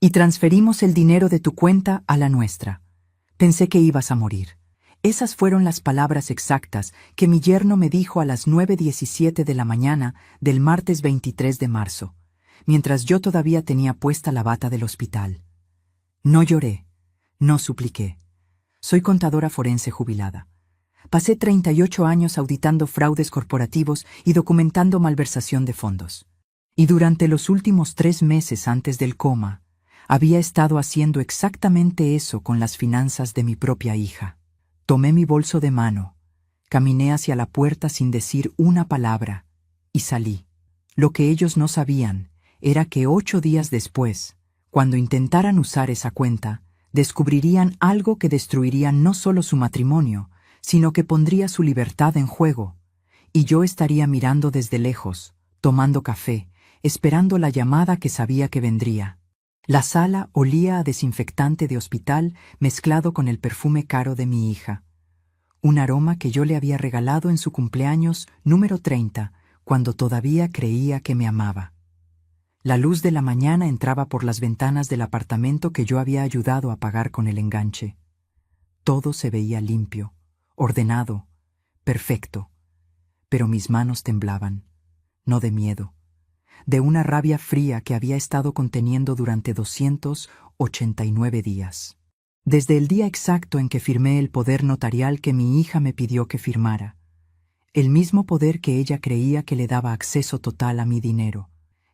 Y transferimos el dinero de tu cuenta a la nuestra. Pensé que ibas a morir. Esas fueron las palabras exactas que mi yerno me dijo a las 9:17 de la mañana del martes 23 de marzo, mientras yo todavía tenía puesta la bata del hospital. No lloré, no supliqué. Soy contadora forense jubilada. Pasé 38 años auditando fraudes corporativos y documentando malversación de fondos. Y durante los últimos 3 meses antes del coma, había estado haciendo exactamente eso con las finanzas de mi propia hija. Tomé mi bolso de mano, caminé hacia la puerta sin decir una palabra y salí. Lo que ellos no sabían era que 8 días después, cuando intentaran usar esa cuenta, descubrirían algo que destruiría no solo su matrimonio, sino que pondría su libertad en juego. Y yo estaría mirando desde lejos, tomando café, esperando la llamada que sabía que vendría. La sala olía a desinfectante de hospital mezclado con el perfume caro de mi hija. Un aroma que yo le había regalado en su cumpleaños número 30, cuando todavía creía que me amaba. La luz de la mañana entraba por las ventanas del apartamento que yo había ayudado a pagar con el enganche. Todo se veía limpio, ordenado, perfecto. Pero mis manos temblaban, no de miedo, de una rabia fría que había estado conteniendo durante 289 días. Desde el día exacto en que firmé el poder notarial que mi hija me pidió que firmara, el mismo poder que ella creía que le daba acceso total a mi dinero.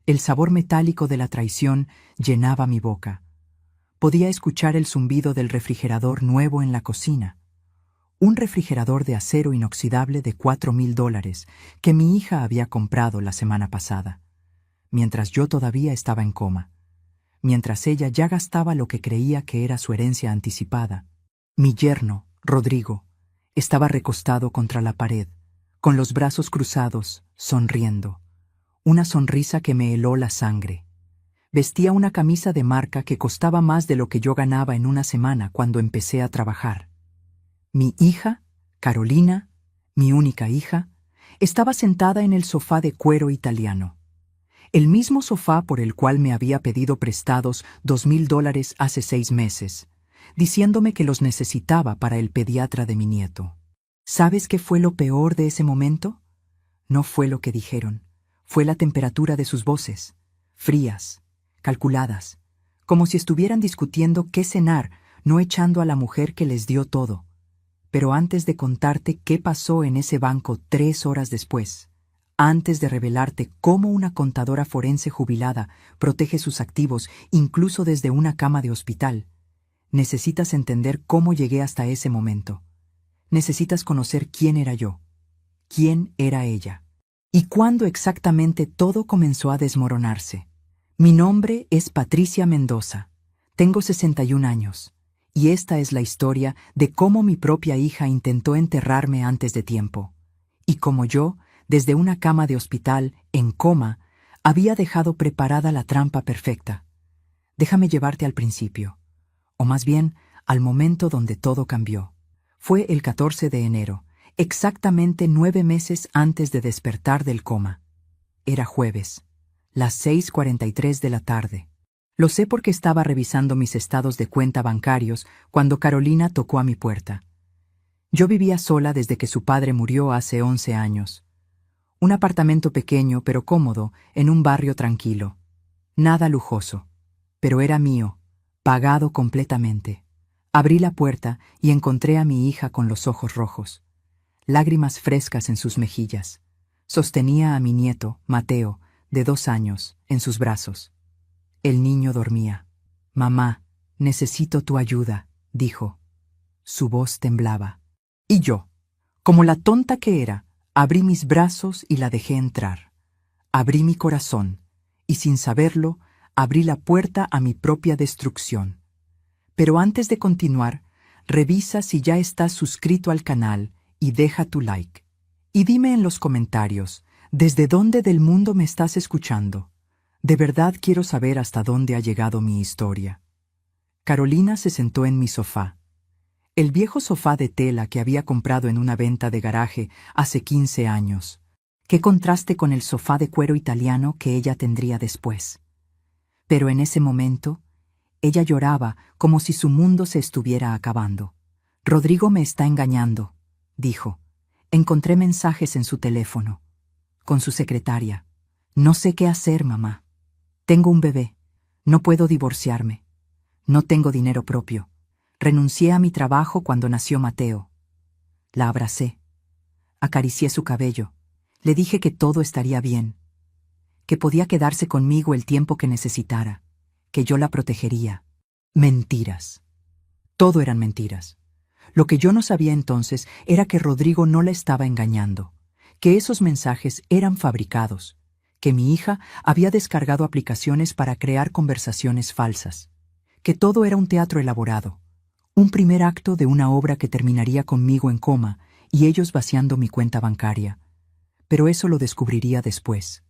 El sabor metálico de la traición llenaba mi boca. Podía escuchar el zumbido del refrigerador nuevo en la cocina. Un refrigerador de acero inoxidable de $4,000 que mi hija había comprado la semana pasada, mientras yo todavía estaba en coma, mientras ella ya gastaba lo que creía que era su herencia anticipada. Mi yerno, Rodrigo, estaba recostado contra la pared, con los brazos cruzados, sonriendo. Una sonrisa que me heló la sangre. Vestía una camisa de marca que costaba más de lo que yo ganaba en una semana cuando empecé a trabajar. Mi hija, Carolina, mi única hija, estaba sentada en el sofá de cuero italiano. El mismo sofá por el cual me había pedido prestados $2,000 hace 6 meses, diciéndome que los necesitaba para el pediatra de mi nieto. ¿Sabes qué fue lo peor de ese momento? No fue lo que dijeron. Fue la temperatura de sus voces, frías, calculadas, como si estuvieran discutiendo qué cenar, no echando a la mujer que les dio todo. Pero antes de contarte qué pasó en ese banco 3 horas después, antes de revelarte cómo una contadora forense jubilada protege sus activos incluso desde una cama de hospital, necesitas entender cómo llegué hasta ese momento. Necesitas conocer quién era yo, quién era ella. ¿Y cuándo exactamente todo comenzó a desmoronarse? Mi nombre es Patricia Mendoza. Tengo 61 años. Y esta es la historia de cómo mi propia hija intentó enterrarme antes de tiempo. Y cómo yo, desde una cama de hospital, en coma, había dejado preparada la trampa perfecta. Déjame llevarte al principio. O más bien, al momento donde todo cambió. Fue el 14 de enero. Exactamente 9 meses antes de despertar del coma. Era jueves, las 6:43 de la tarde. Lo sé porque estaba revisando mis estados de cuenta bancarios cuando Carolina tocó a mi puerta. Yo vivía sola desde que su padre murió hace 11 años. Un apartamento pequeño pero cómodo en un barrio tranquilo. Nada lujoso, pero era mío, pagado completamente. Abrí la puerta y encontré a mi hija con los ojos rojos, lágrimas frescas en sus mejillas. Sostenía a mi nieto, Mateo, de 2 años, en sus brazos. El niño dormía. «Mamá, necesito tu ayuda», dijo. Su voz temblaba. Y yo, como la tonta que era, abrí mis brazos y la dejé entrar. Abrí mi corazón, y sin saberlo, abrí la puerta a mi propia destrucción. Pero antes de continuar, revisa si ya estás suscrito al canal y deja tu like. Y dime en los comentarios, ¿desde dónde del mundo me estás escuchando? De verdad quiero saber hasta dónde ha llegado mi historia. Carolina se sentó en mi sofá. El viejo sofá de tela que había comprado en una venta de garaje hace 15 años. Qué contraste con el sofá de cuero italiano que ella tendría después. Pero en ese momento, Ella lloraba como si su mundo se estuviera acabando. Rodrigo me está engañando, dijo. Encontré mensajes en su teléfono. Con su secretaria. No sé qué hacer, mamá. Tengo un bebé. No puedo divorciarme. No tengo dinero propio. Renuncié a mi trabajo cuando nació Mateo. La abracé. Acaricié su cabello. Le dije que todo estaría bien. Que podía quedarse conmigo el tiempo que necesitara. Que yo la protegería. Mentiras. Todo eran mentiras. Lo que yo no sabía entonces era que Rodrigo no la estaba engañando, que esos mensajes eran fabricados, que mi hija había descargado aplicaciones para crear conversaciones falsas, que todo era un teatro elaborado, un primer acto de una obra que terminaría conmigo en coma y ellos vaciando mi cuenta bancaria. Pero eso lo descubriría después,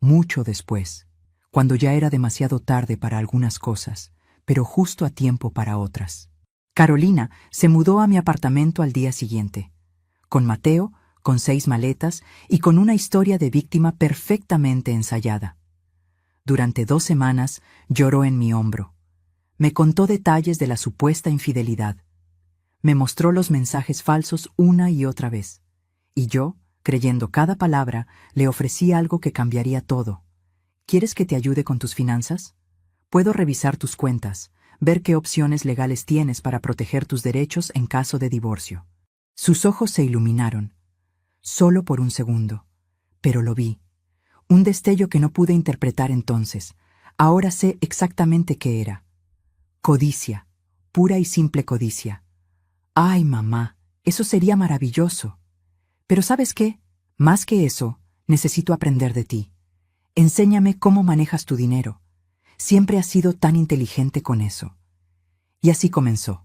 mucho después, cuando ya era demasiado tarde para algunas cosas, pero justo a tiempo para otras. Carolina se mudó a mi apartamento al día siguiente, con Mateo, con 6 maletas y con una historia de víctima perfectamente ensayada. Durante 2 semanas lloró en mi hombro. Me contó detalles de la supuesta infidelidad. Me mostró los mensajes falsos una y otra vez. Y yo, creyendo cada palabra, le ofrecí algo que cambiaría todo. ¿Quieres que te ayude con tus finanzas? Puedo revisar tus cuentas, ver qué opciones legales tienes para proteger tus derechos en caso de divorcio. Sus ojos se iluminaron, solo por un segundo, pero lo vi. Un destello que no pude interpretar entonces. Ahora sé exactamente qué era. Codicia, pura y simple codicia. Ay, mamá, eso sería maravilloso. Pero ¿sabes qué? Más que eso, necesito aprender de ti. Enséñame cómo manejas tu dinero. Siempre has sido tan inteligente con eso. Y así comenzó.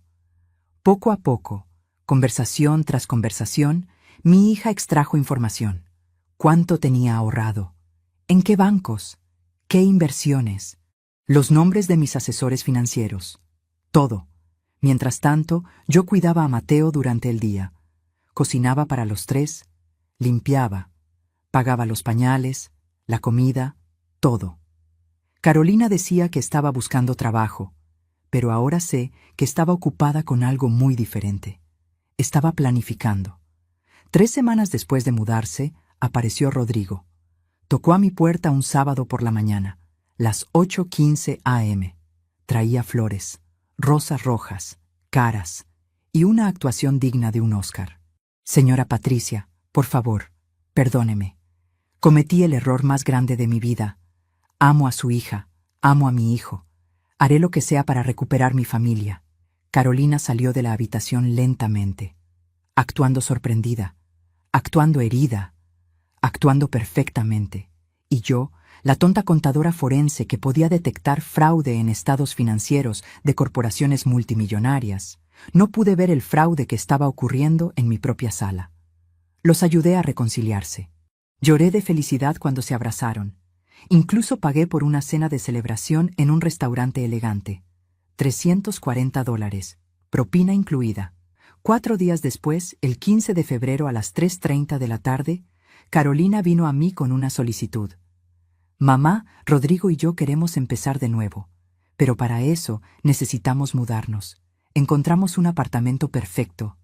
Poco a poco, conversación tras conversación, mi hija extrajo información. ¿Cuánto tenía ahorrado? ¿En qué bancos? ¿Qué inversiones? Los nombres de mis asesores financieros. Todo. Mientras tanto, yo cuidaba a Mateo durante el día. Cocinaba para los 3, limpiaba, pagaba los pañales, la comida, todo. Carolina decía que estaba buscando trabajo, pero ahora sé que estaba ocupada con algo muy diferente. Estaba planificando. 3 semanas después de mudarse, apareció Rodrigo. Tocó a mi puerta un sábado por la mañana, las 8:15 a.m. Traía flores, rosas rojas, caras y una actuación digna de un Oscar. Señora Patricia, por favor, perdóneme. Cometí el error más grande de mi vida. Amo a su hija, amo a mi hijo. Haré lo que sea para recuperar mi familia. Carolina salió de la habitación lentamente, actuando sorprendida, actuando herida, actuando perfectamente. Y yo, la tonta contadora forense que podía detectar fraude en estados financieros de corporaciones multimillonarias, no pude ver el fraude que estaba ocurriendo en mi propia sala. Los ayudé a reconciliarse. Lloré de felicidad cuando se abrazaron. Incluso pagué por una cena de celebración en un restaurante elegante. $340, propina incluida. 4 días después, el 15 de febrero a las 3:30 de la tarde, Carolina vino a mí con una solicitud. Mamá, Rodrigo y yo queremos empezar de nuevo, pero para eso necesitamos mudarnos. Encontramos un apartamento perfecto,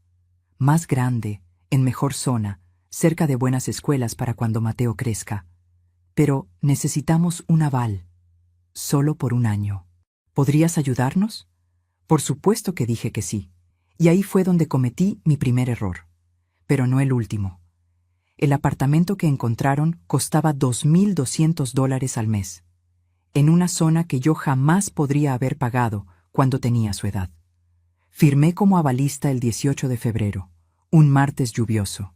más grande, en mejor zona, cerca de buenas escuelas para cuando Mateo crezca. Pero necesitamos un aval, solo por 1 año. ¿Podrías ayudarnos? Por supuesto que dije que sí, y ahí fue donde cometí mi primer error, pero no el último. El apartamento que encontraron costaba $2,200 al mes, en una zona que yo jamás podría haber pagado cuando tenía su edad. Firmé como avalista el 18 de febrero, un martes lluvioso.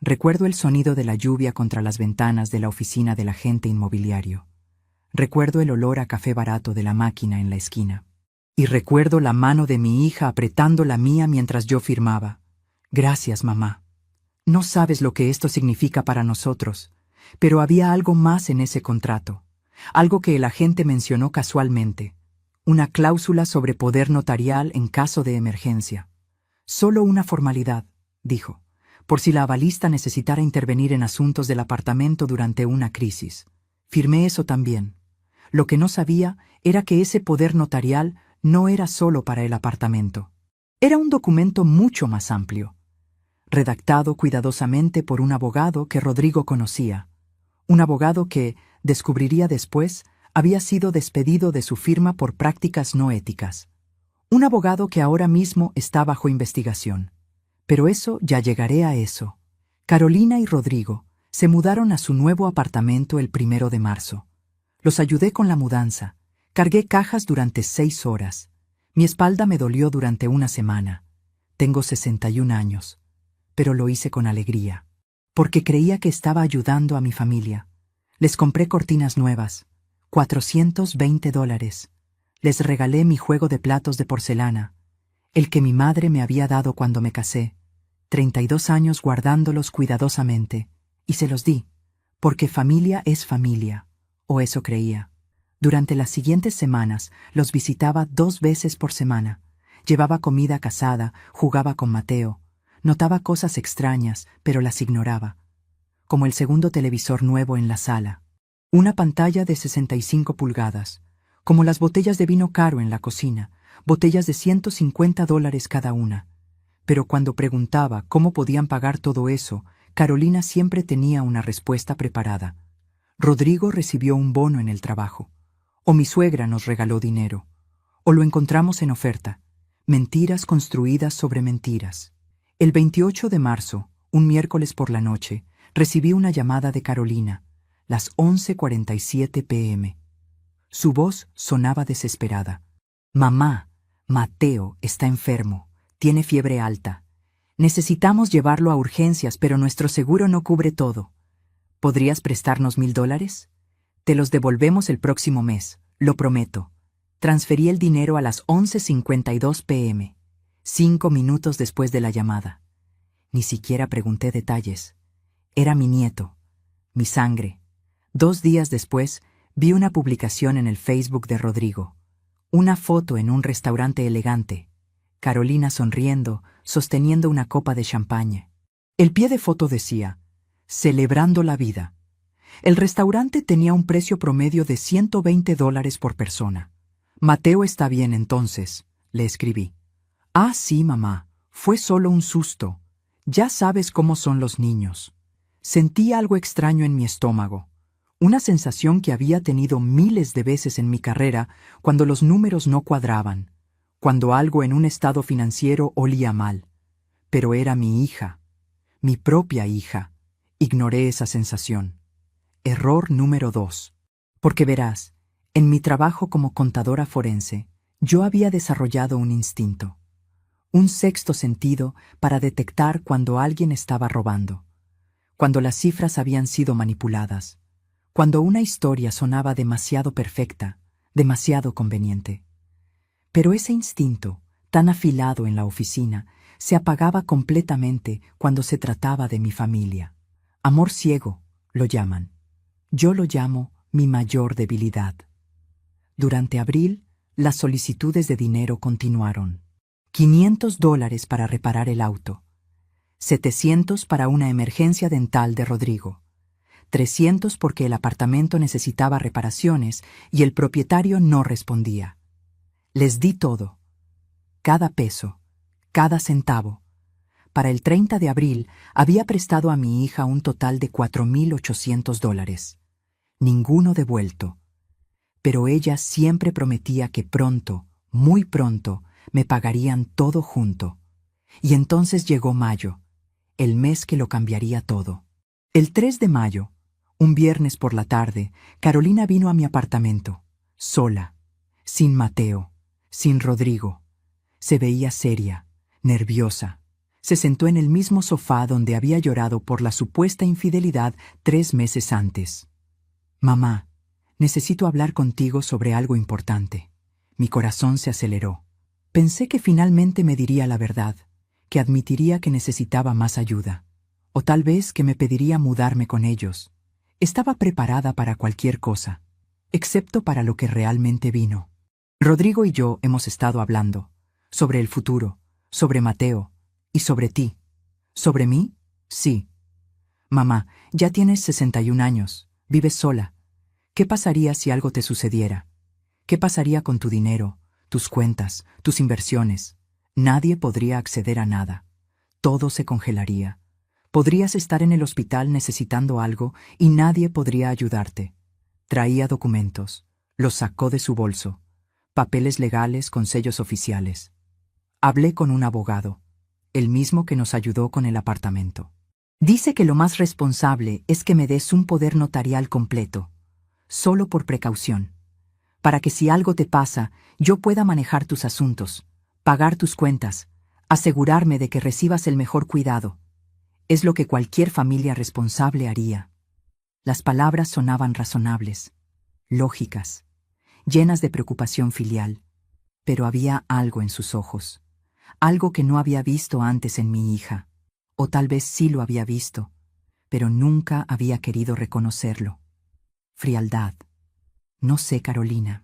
Recuerdo el sonido de la lluvia contra las ventanas de la oficina del agente inmobiliario. Recuerdo el olor a café barato de la máquina en la esquina. Y recuerdo la mano de mi hija apretando la mía mientras yo firmaba. Gracias, mamá. No sabes lo que esto significa para nosotros, pero había algo más en ese contrato, algo que el agente mencionó casualmente, una cláusula sobre poder notarial en caso de emergencia. Solo una formalidad, dijo, por si la avalista necesitara intervenir en asuntos del apartamento durante una crisis. Firmé eso también. Lo que no sabía era que ese poder notarial no era solo para el apartamento. Era un documento mucho más amplio, redactado cuidadosamente por un abogado que Rodrigo conocía. Un abogado que, descubriría después, había sido despedido de su firma por prácticas no éticas. Un abogado que ahora mismo está bajo investigación. Pero eso, ya llegaré a eso. Carolina y Rodrigo se mudaron a su nuevo apartamento el 1 de marzo. Los ayudé con la mudanza. Cargué cajas durante 6 horas. Mi espalda me dolió durante una semana. Tengo 61 años. Pero lo hice con alegría. Porque creía que estaba ayudando a mi familia. Les compré cortinas nuevas. $420. Les regalé mi juego de platos de porcelana, el que mi madre me había dado cuando me casé, 32 años guardándolos cuidadosamente, y se los di, porque familia es familia, o eso creía. Durante las siguientes semanas los visitaba 2 veces por semana, llevaba comida casada, jugaba con Mateo, notaba cosas extrañas, pero las ignoraba, como el segundo televisor nuevo en la sala, una pantalla de 65 pulgadas, como las botellas de vino caro en la cocina, botellas de $150 cada una. Pero cuando preguntaba cómo podían pagar todo eso, Carolina siempre tenía una respuesta preparada. Rodrigo recibió un bono en el trabajo, o mi suegra nos regaló dinero, o lo encontramos en oferta. Mentiras construidas sobre mentiras. El 28 de marzo, un miércoles por la noche, recibí una llamada de Carolina, las 11:47 p.m. Su voz sonaba desesperada. Mamá, Mateo está enfermo, tiene fiebre alta. Necesitamos llevarlo a urgencias, pero nuestro seguro no cubre todo. ¿Podrías prestarnos $1,000? Te los devolvemos el próximo mes, lo prometo. Transferí el dinero a las 11:52 p.m., 5 minutos después de la llamada. Ni siquiera pregunté detalles. Era mi nieto, mi sangre. 2 días después, vi una publicación en el Facebook de Rodrigo. Una foto en un restaurante elegante. Carolina sonriendo, sosteniendo una copa de champagne. El pie de foto decía, celebrando la vida. El restaurante tenía un precio promedio de $120 por persona. Mateo está bien entonces, le escribí. Ah, sí, mamá, fue solo un susto. Ya sabes cómo son los niños. Sentí algo extraño en mi estómago. Una sensación que había tenido miles de veces en mi carrera cuando los números no cuadraban, cuando algo en un estado financiero olía mal. Pero era mi hija, mi propia hija. Ignoré esa sensación. Error número 2. Porque verás, en mi trabajo como contadora forense, yo había desarrollado un instinto, un sexto sentido para detectar cuando alguien estaba robando, cuando las cifras habían sido manipuladas, cuando una historia sonaba demasiado perfecta, demasiado conveniente. Pero ese instinto, tan afilado en la oficina, se apagaba completamente cuando se trataba de mi familia. Amor ciego, lo llaman. Yo lo llamo mi mayor debilidad. Durante abril, las solicitudes de dinero continuaron. $500 para reparar el auto, 700 para una emergencia dental de Rodrigo, 300 porque el apartamento necesitaba reparaciones y el propietario no respondía. Les di todo, cada peso, cada centavo. Para el 30 de abril había prestado a mi hija un total de $4,800. Ninguno devuelto. Pero ella siempre prometía que pronto, muy pronto, me pagarían todo junto. Y entonces llegó mayo, el mes que lo cambiaría todo. El 3 de mayo, un viernes por la tarde, Carolina vino a mi apartamento, sola, sin Mateo, sin Rodrigo. Se veía seria, nerviosa. Se sentó en el mismo sofá donde había llorado por la supuesta infidelidad 3 meses antes. Mamá, necesito hablar contigo sobre algo importante. Mi corazón se aceleró. Pensé que finalmente me diría la verdad, que admitiría que necesitaba más ayuda, o tal vez que me pediría mudarme con ellos. Estaba preparada para cualquier cosa, excepto para lo que realmente vino. Rodrigo y yo hemos estado hablando, sobre el futuro, sobre Mateo, y sobre ti. ¿Sobre mí? Sí. Mamá, ya tienes 61 años, vives sola. ¿Qué pasaría si algo te sucediera? ¿Qué pasaría con tu dinero, tus cuentas, tus inversiones. Nadie podría acceder a nada. Todo se congelaría. Podrías estar en el hospital necesitando algo y nadie podría ayudarte. Traía documentos. Los sacó de su bolso. Papeles legales con sellos oficiales. Hablé con un abogado, el mismo que nos ayudó con el apartamento. Dice que lo más responsable es que me des un poder notarial completo, solo por precaución, para que si algo te pasa, yo pueda manejar tus asuntos, pagar tus cuentas, asegurarme de que recibas el mejor cuidado. Es lo que cualquier familia responsable haría. Las palabras sonaban razonables, lógicas, llenas de preocupación filial, pero había algo en sus ojos, algo que no había visto antes en mi hija, o tal vez sí lo había visto, pero nunca había querido reconocerlo. Frialdad. No sé, Carolina.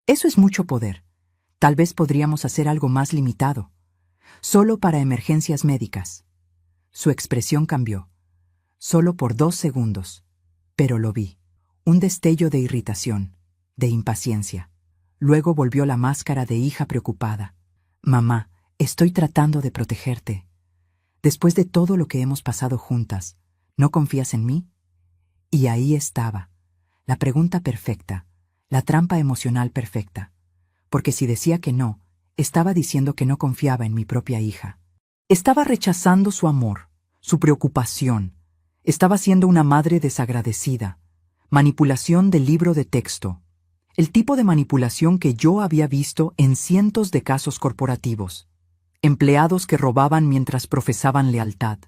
Eso es mucho poder. Tal vez podríamos hacer algo más limitado, solo para emergencias médicas. Su expresión cambió, solo por 2 segundos, pero lo vi. Un destello de irritación, de impaciencia. Luego volvió la máscara de hija preocupada. Mamá, estoy tratando de protegerte. Después de todo lo que hemos pasado juntas, ¿no confías en mí? Y ahí estaba, la pregunta perfecta, la trampa emocional perfecta. Porque si decía que no, estaba diciendo que no confiaba en mi propia hija. Estaba rechazando su amor, su preocupación. Estaba siendo una madre desagradecida. Manipulación del libro de texto. El tipo de manipulación que yo había visto en cientos de casos corporativos. Empleados que robaban mientras profesaban lealtad.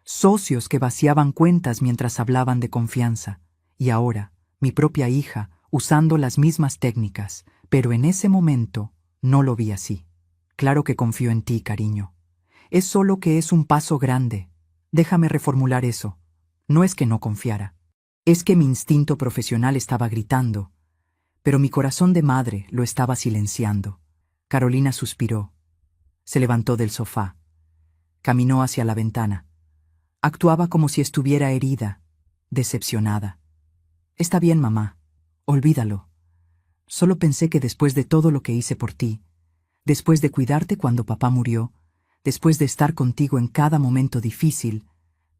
Socios que vaciaban cuentas mientras hablaban de confianza. Y ahora, mi propia hija, usando las mismas técnicas, pero en ese momento no lo vi así. Claro que confío en ti, cariño. Es solo que es un paso grande. Déjame reformular eso. No es que no confiara. Es que mi instinto profesional estaba gritando, pero mi corazón de madre lo estaba silenciando. Carolina suspiró. Se levantó del sofá. Caminó hacia la ventana. Actuaba como si estuviera herida, decepcionada. Está bien, mamá. Olvídalo. Solo pensé que después de todo lo que hice por ti, después de cuidarte cuando papá murió, después de estar contigo en cada momento difícil,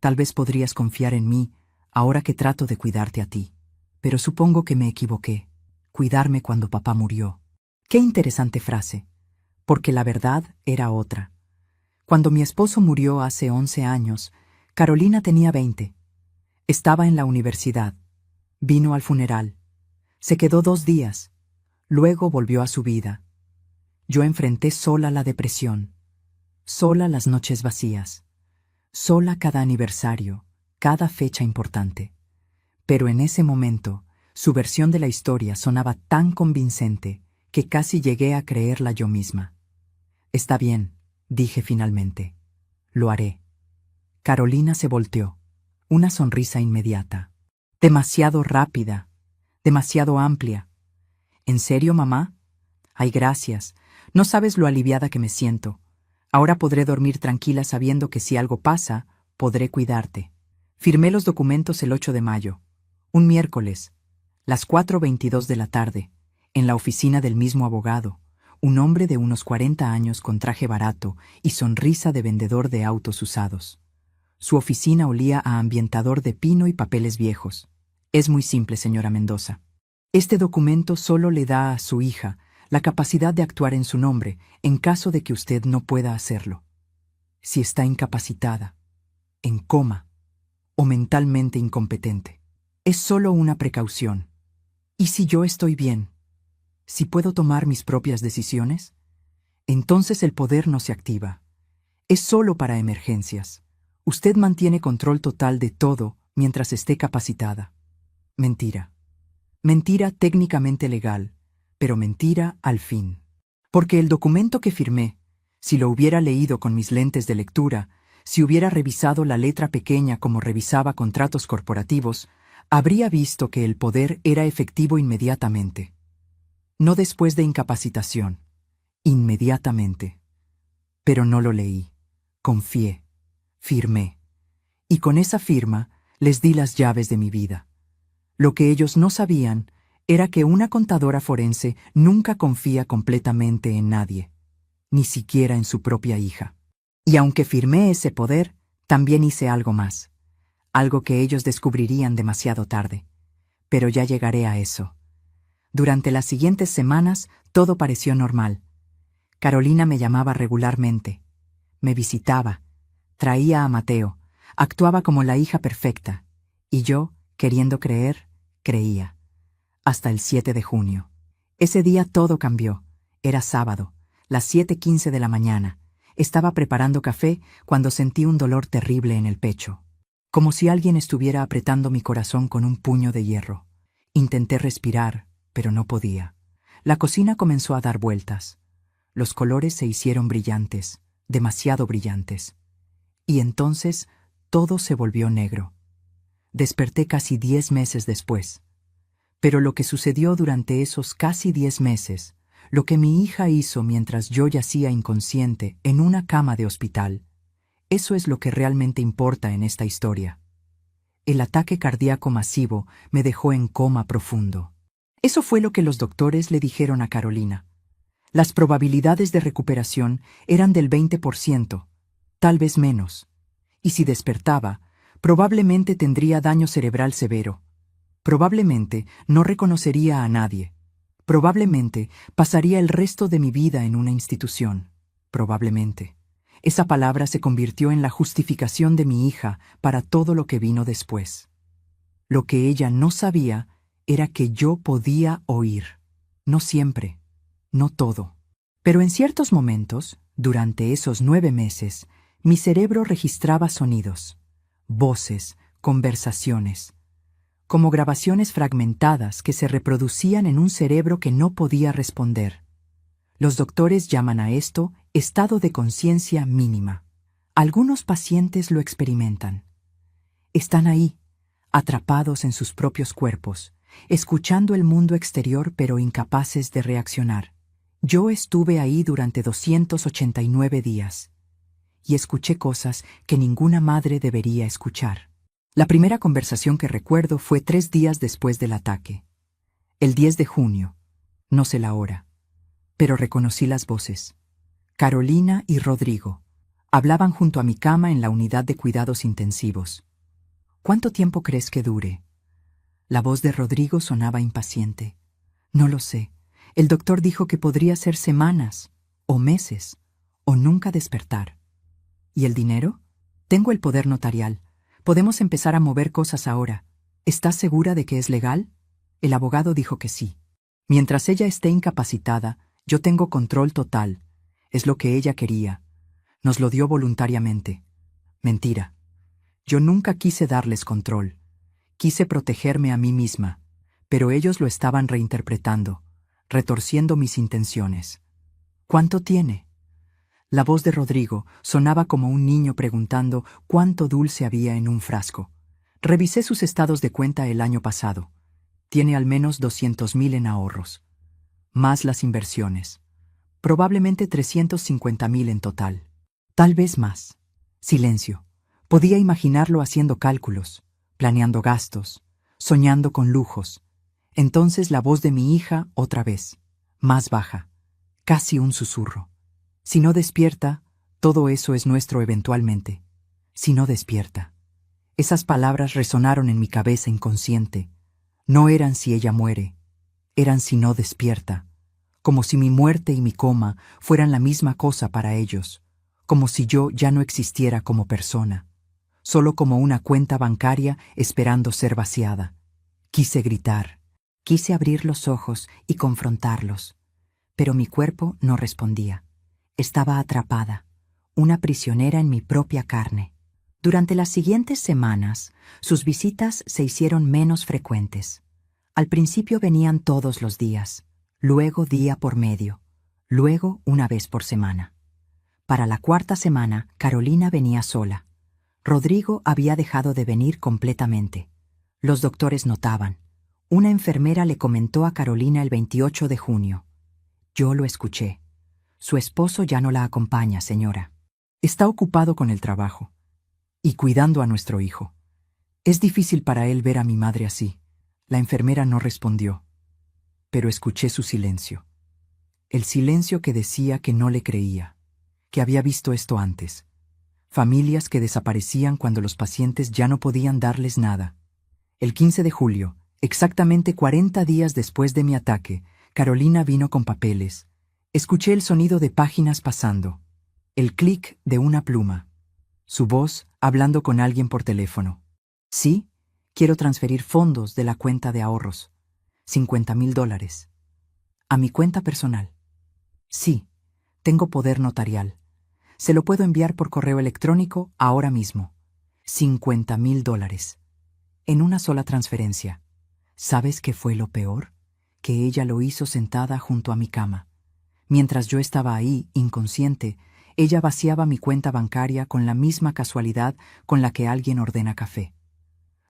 tal vez podrías confiar en mí ahora que trato de cuidarte a ti. Pero supongo que me equivoqué. Cuidarme cuando papá murió. Qué interesante frase, porque la verdad era otra. Cuando mi esposo murió hace 11 años, Carolina tenía 20. Estaba en la universidad. Vino al funeral. Se quedó 2 días. Luego volvió a su vida. Yo enfrenté sola la depresión, sola las noches vacías, sola cada aniversario, cada fecha importante. Pero en ese momento, su versión de la historia sonaba tan convincente que casi llegué a creerla yo misma. Está bien, dije finalmente. Lo haré. Carolina se volteó. Una sonrisa inmediata. Demasiado rápida, demasiado amplia. ¿En serio, mamá? Ay, gracias. No sabes lo aliviada que me siento. Ahora podré dormir tranquila sabiendo que si algo pasa, podré cuidarte. Firmé los documentos el 8 de mayo, un miércoles, las 4:22 de la tarde, en la oficina del mismo abogado, un hombre de unos 40 años con traje barato y sonrisa de vendedor de autos usados. Su oficina olía a ambientador de pino y papeles viejos. Es muy simple, señora Mendoza. Este documento solo le da a su hija la capacidad de actuar en su nombre en caso de que usted no pueda hacerlo. Si está incapacitada, en coma o mentalmente incompetente. Es solo una precaución. ¿Y si yo estoy bien? ¿Si puedo tomar mis propias decisiones? Entonces el poder no se activa. Es solo para emergencias. Usted mantiene control total de todo mientras esté capacitada. Mentira. Mentira técnicamente legal, pero mentira al fin. Porque el documento que firmé, si lo hubiera leído con mis lentes de lectura, si hubiera revisado la letra pequeña como revisaba contratos corporativos, habría visto que el poder era efectivo inmediatamente. No después de incapacitación, inmediatamente. Pero no lo leí. Confié. Firmé. Y con esa firma les di las llaves de mi vida. Lo que ellos no sabían era que una contadora forense nunca confía completamente en nadie, ni siquiera en su propia hija. Y aunque firmé ese poder, también hice algo más, algo que ellos descubrirían demasiado tarde. Pero ya llegaré a eso. Durante las siguientes semanas, todo pareció normal. Carolina me llamaba regularmente, me visitaba, traía a Mateo, actuaba como la hija perfecta, y yo, queriendo creer, creía. Hasta el 7 de junio. Ese día todo cambió. Era sábado, las 7:15 de la mañana. Estaba preparando café cuando sentí un dolor terrible en el pecho, como si alguien estuviera apretando mi corazón con un puño de hierro. Intenté respirar, pero no podía. La cocina comenzó a dar vueltas. Los colores se hicieron brillantes, demasiado brillantes. Y entonces todo se volvió negro. Desperté casi 10 meses después. Pero lo que sucedió durante esos casi 10 meses, lo que mi hija hizo mientras yo yacía inconsciente en una cama de hospital, eso es lo que realmente importa en esta historia. El ataque cardíaco masivo me dejó en coma profundo. Eso fue lo que los doctores le dijeron a Carolina. Las probabilidades de recuperación eran del 20%, tal vez menos. Y si despertaba, probablemente tendría daño cerebral severo. Probablemente no reconocería a nadie. Probablemente pasaría el resto de mi vida en una institución. Probablemente. Esa palabra se convirtió en la justificación de mi hija para todo lo que vino después. Lo que ella no sabía era que yo podía oír. No siempre, no todo. Pero en ciertos momentos, durante esos 9 meses, mi cerebro registraba sonidos, voces, conversaciones, como grabaciones fragmentadas que se reproducían en un cerebro que no podía responder. Los doctores llaman a esto estado de conciencia mínima. Algunos pacientes lo experimentan. Están ahí, atrapados en sus propios cuerpos, escuchando el mundo exterior pero incapaces de reaccionar. Yo estuve ahí durante 289 días y escuché cosas que ninguna madre debería escuchar. La primera conversación que recuerdo fue 3 días después del ataque. El 10 de junio. No sé la hora, pero reconocí las voces. Carolina y Rodrigo. Hablaban junto a mi cama en la unidad de cuidados intensivos. ¿Cuánto tiempo crees que dure? La voz de Rodrigo sonaba impaciente. No lo sé. El doctor dijo que podría ser semanas, o meses, o nunca despertar. ¿Y el dinero? Tengo el poder notarial. Podemos empezar a mover cosas ahora. ¿Estás segura de que es legal? El abogado dijo que sí. Mientras ella esté incapacitada, yo tengo control total. Es lo que ella quería. Nos lo dio voluntariamente. Mentira. Yo nunca quise darles control. Quise protegerme a mí misma, pero ellos lo estaban reinterpretando, retorciendo mis intenciones. ¿Cuánto tiene? La voz de Rodrigo sonaba como un niño preguntando cuánto dulce había en un frasco. Revisé sus estados de cuenta el año pasado. Tiene al menos 200,000 en ahorros. Más las inversiones. Probablemente 350,000 en total. Tal vez más. Silencio. Podía imaginarlo haciendo cálculos, planeando gastos, soñando con lujos. Entonces la voz de mi hija otra vez, más baja, casi un susurro. Si no despierta, todo eso es nuestro eventualmente. Si no despierta. Esas palabras resonaron en mi cabeza inconsciente. No eran si ella muere, eran si no despierta. Como si mi muerte y mi coma fueran la misma cosa para ellos. Como si yo ya no existiera como persona. Solo como una cuenta bancaria esperando ser vaciada. Quise gritar. Quise abrir los ojos y confrontarlos. Pero mi cuerpo no respondía. Estaba atrapada, una prisionera en mi propia carne. Durante las siguientes semanas, sus visitas se hicieron menos frecuentes. Al principio venían todos los días, luego día por medio, luego una vez por semana. Para la 4ª semana, Carolina venía sola. Rodrigo había dejado de venir completamente. Los doctores notaban. Una enfermera le comentó a Carolina el 28 de junio. Yo lo escuché. Su esposo ya no la acompaña, señora. Está ocupado con el trabajo y cuidando a nuestro hijo. Es difícil para él ver a mi madre así. La enfermera no respondió. pero escuché su silencio. El silencio que decía que no le creía, que había visto esto antes. Familias que desaparecían cuando los pacientes ya no podían darles nada. El 15 de julio, exactamente 40 días después de mi ataque, Carolina vino con papeles. Escuché el sonido de páginas pasando. El clic de una pluma. Su voz hablando con alguien por teléfono. Sí, quiero transferir fondos de la cuenta de ahorros. $50,000. A mi cuenta personal. Sí, tengo poder notarial. Se lo puedo enviar por correo electrónico ahora mismo. $50,000. En una sola transferencia. ¿Sabes qué fue lo peor? Que ella lo hizo sentada junto a mi cama. Mientras yo estaba ahí, inconsciente, ella vaciaba mi cuenta bancaria con la misma casualidad con la que alguien ordena café.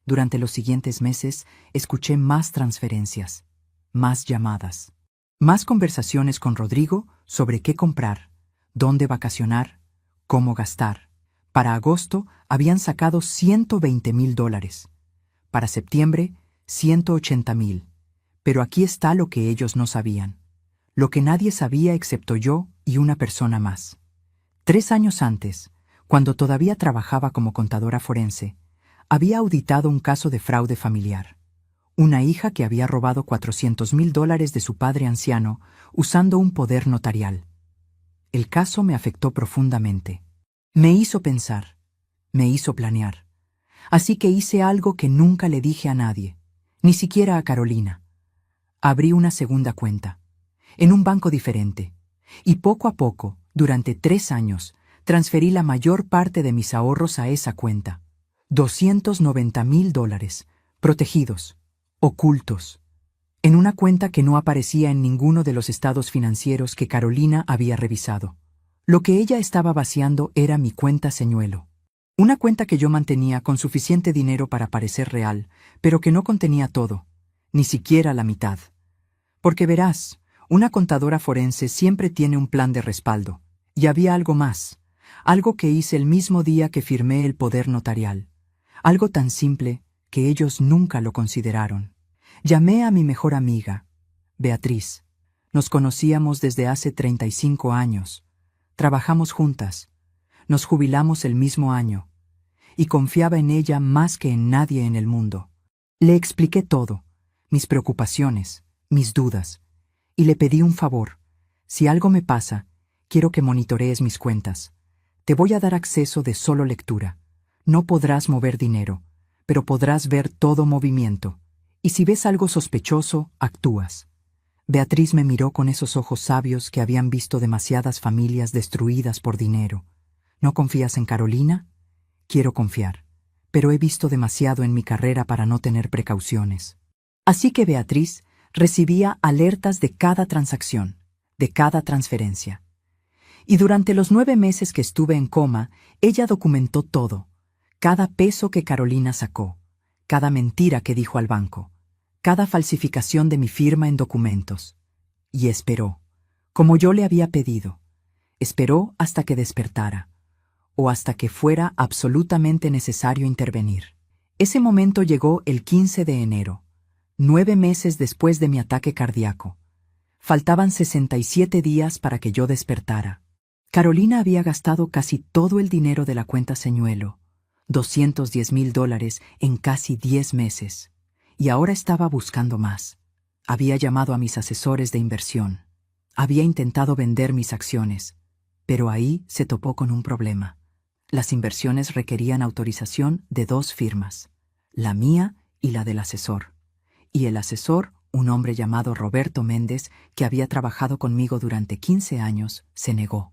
Durante los siguientes meses, escuché más transferencias, más llamadas, más conversaciones con Rodrigo sobre qué comprar, dónde vacacionar, cómo gastar. Para agosto habían sacado $120,000. Para septiembre, 180,000. Pero aquí está lo que ellos no sabían. Lo que nadie sabía excepto yo y una persona más. 3 años antes, cuando todavía trabajaba como contadora forense, había auditado un caso de fraude familiar. Una hija que había robado $400,000 de su padre anciano usando un poder notarial. El caso me afectó profundamente. Me hizo pensar, me hizo planear. Así que hice algo que nunca le dije a nadie, ni siquiera a Carolina. Abrí una segunda cuenta, en un banco diferente, y poco a poco, durante 3 años, transferí la mayor parte de mis ahorros a esa cuenta. $290,000, protegidos, ocultos, en una cuenta que no aparecía en ninguno de los estados financieros que Carolina había revisado. Lo que ella estaba vaciando era mi cuenta señuelo. Una cuenta que yo mantenía con suficiente dinero para parecer real, pero que no contenía todo, ni siquiera la mitad. Porque verás, una contadora forense siempre tiene un plan de respaldo, y había algo más, algo que hice el mismo día que firmé el poder notarial, algo tan simple que ellos nunca lo consideraron. Llamé a mi mejor amiga, Beatriz. Nos conocíamos desde hace 35 años, trabajamos juntas, nos jubilamos el mismo año, y confiaba en ella más que en nadie en el mundo. Le expliqué todo, mis preocupaciones, mis dudas, y le pedí un favor. Si algo me pasa, quiero que monitorees mis cuentas. Te voy a dar acceso de solo lectura. No podrás mover dinero, pero podrás ver todo movimiento. Y si ves algo sospechoso, actúas. Beatriz me miró con esos ojos sabios que habían visto demasiadas familias destruidas por dinero. ¿No confías en Carolina? Quiero confiar, pero he visto demasiado en mi carrera para no tener precauciones. Así que Beatriz recibía alertas de cada transacción, de cada transferencia. Y durante los 9 meses que estuve en coma, ella documentó todo, cada peso que Carolina sacó, cada mentira que dijo al banco, cada falsificación de mi firma en documentos. Y esperó, como yo le había pedido. Esperó hasta que despertara, o hasta que fuera absolutamente necesario intervenir. Ese momento llegó el 15 de enero, 9 meses después de mi ataque cardíaco. Faltaban 67 días para que yo despertara. Carolina había gastado casi todo el dinero de la cuenta señuelo, $210,000 en casi 10 meses, y ahora estaba buscando más. Había llamado a mis asesores de inversión. Había intentado vender mis acciones, pero ahí se topó con un problema. Las inversiones requerían autorización de 2 firmas, la mía y la del asesor. Y el asesor, un hombre llamado Roberto Méndez, que había trabajado conmigo durante 15 años, se negó.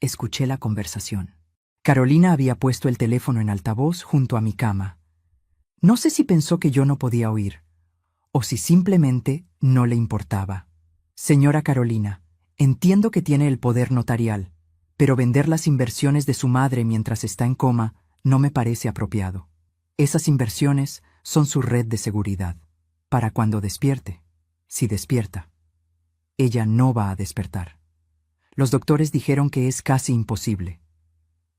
Escuché la conversación. Carolina había puesto el teléfono en altavoz junto a mi cama. No sé si pensó que yo no podía oír, o si simplemente no le importaba. Señora Carolina, entiendo que tiene el poder notarial, pero vender las inversiones de su madre mientras está en coma no me parece apropiado. Esas inversiones son su red de seguridad, para cuando despierte, si despierta. Ella no va a despertar. Los doctores dijeron que es casi imposible.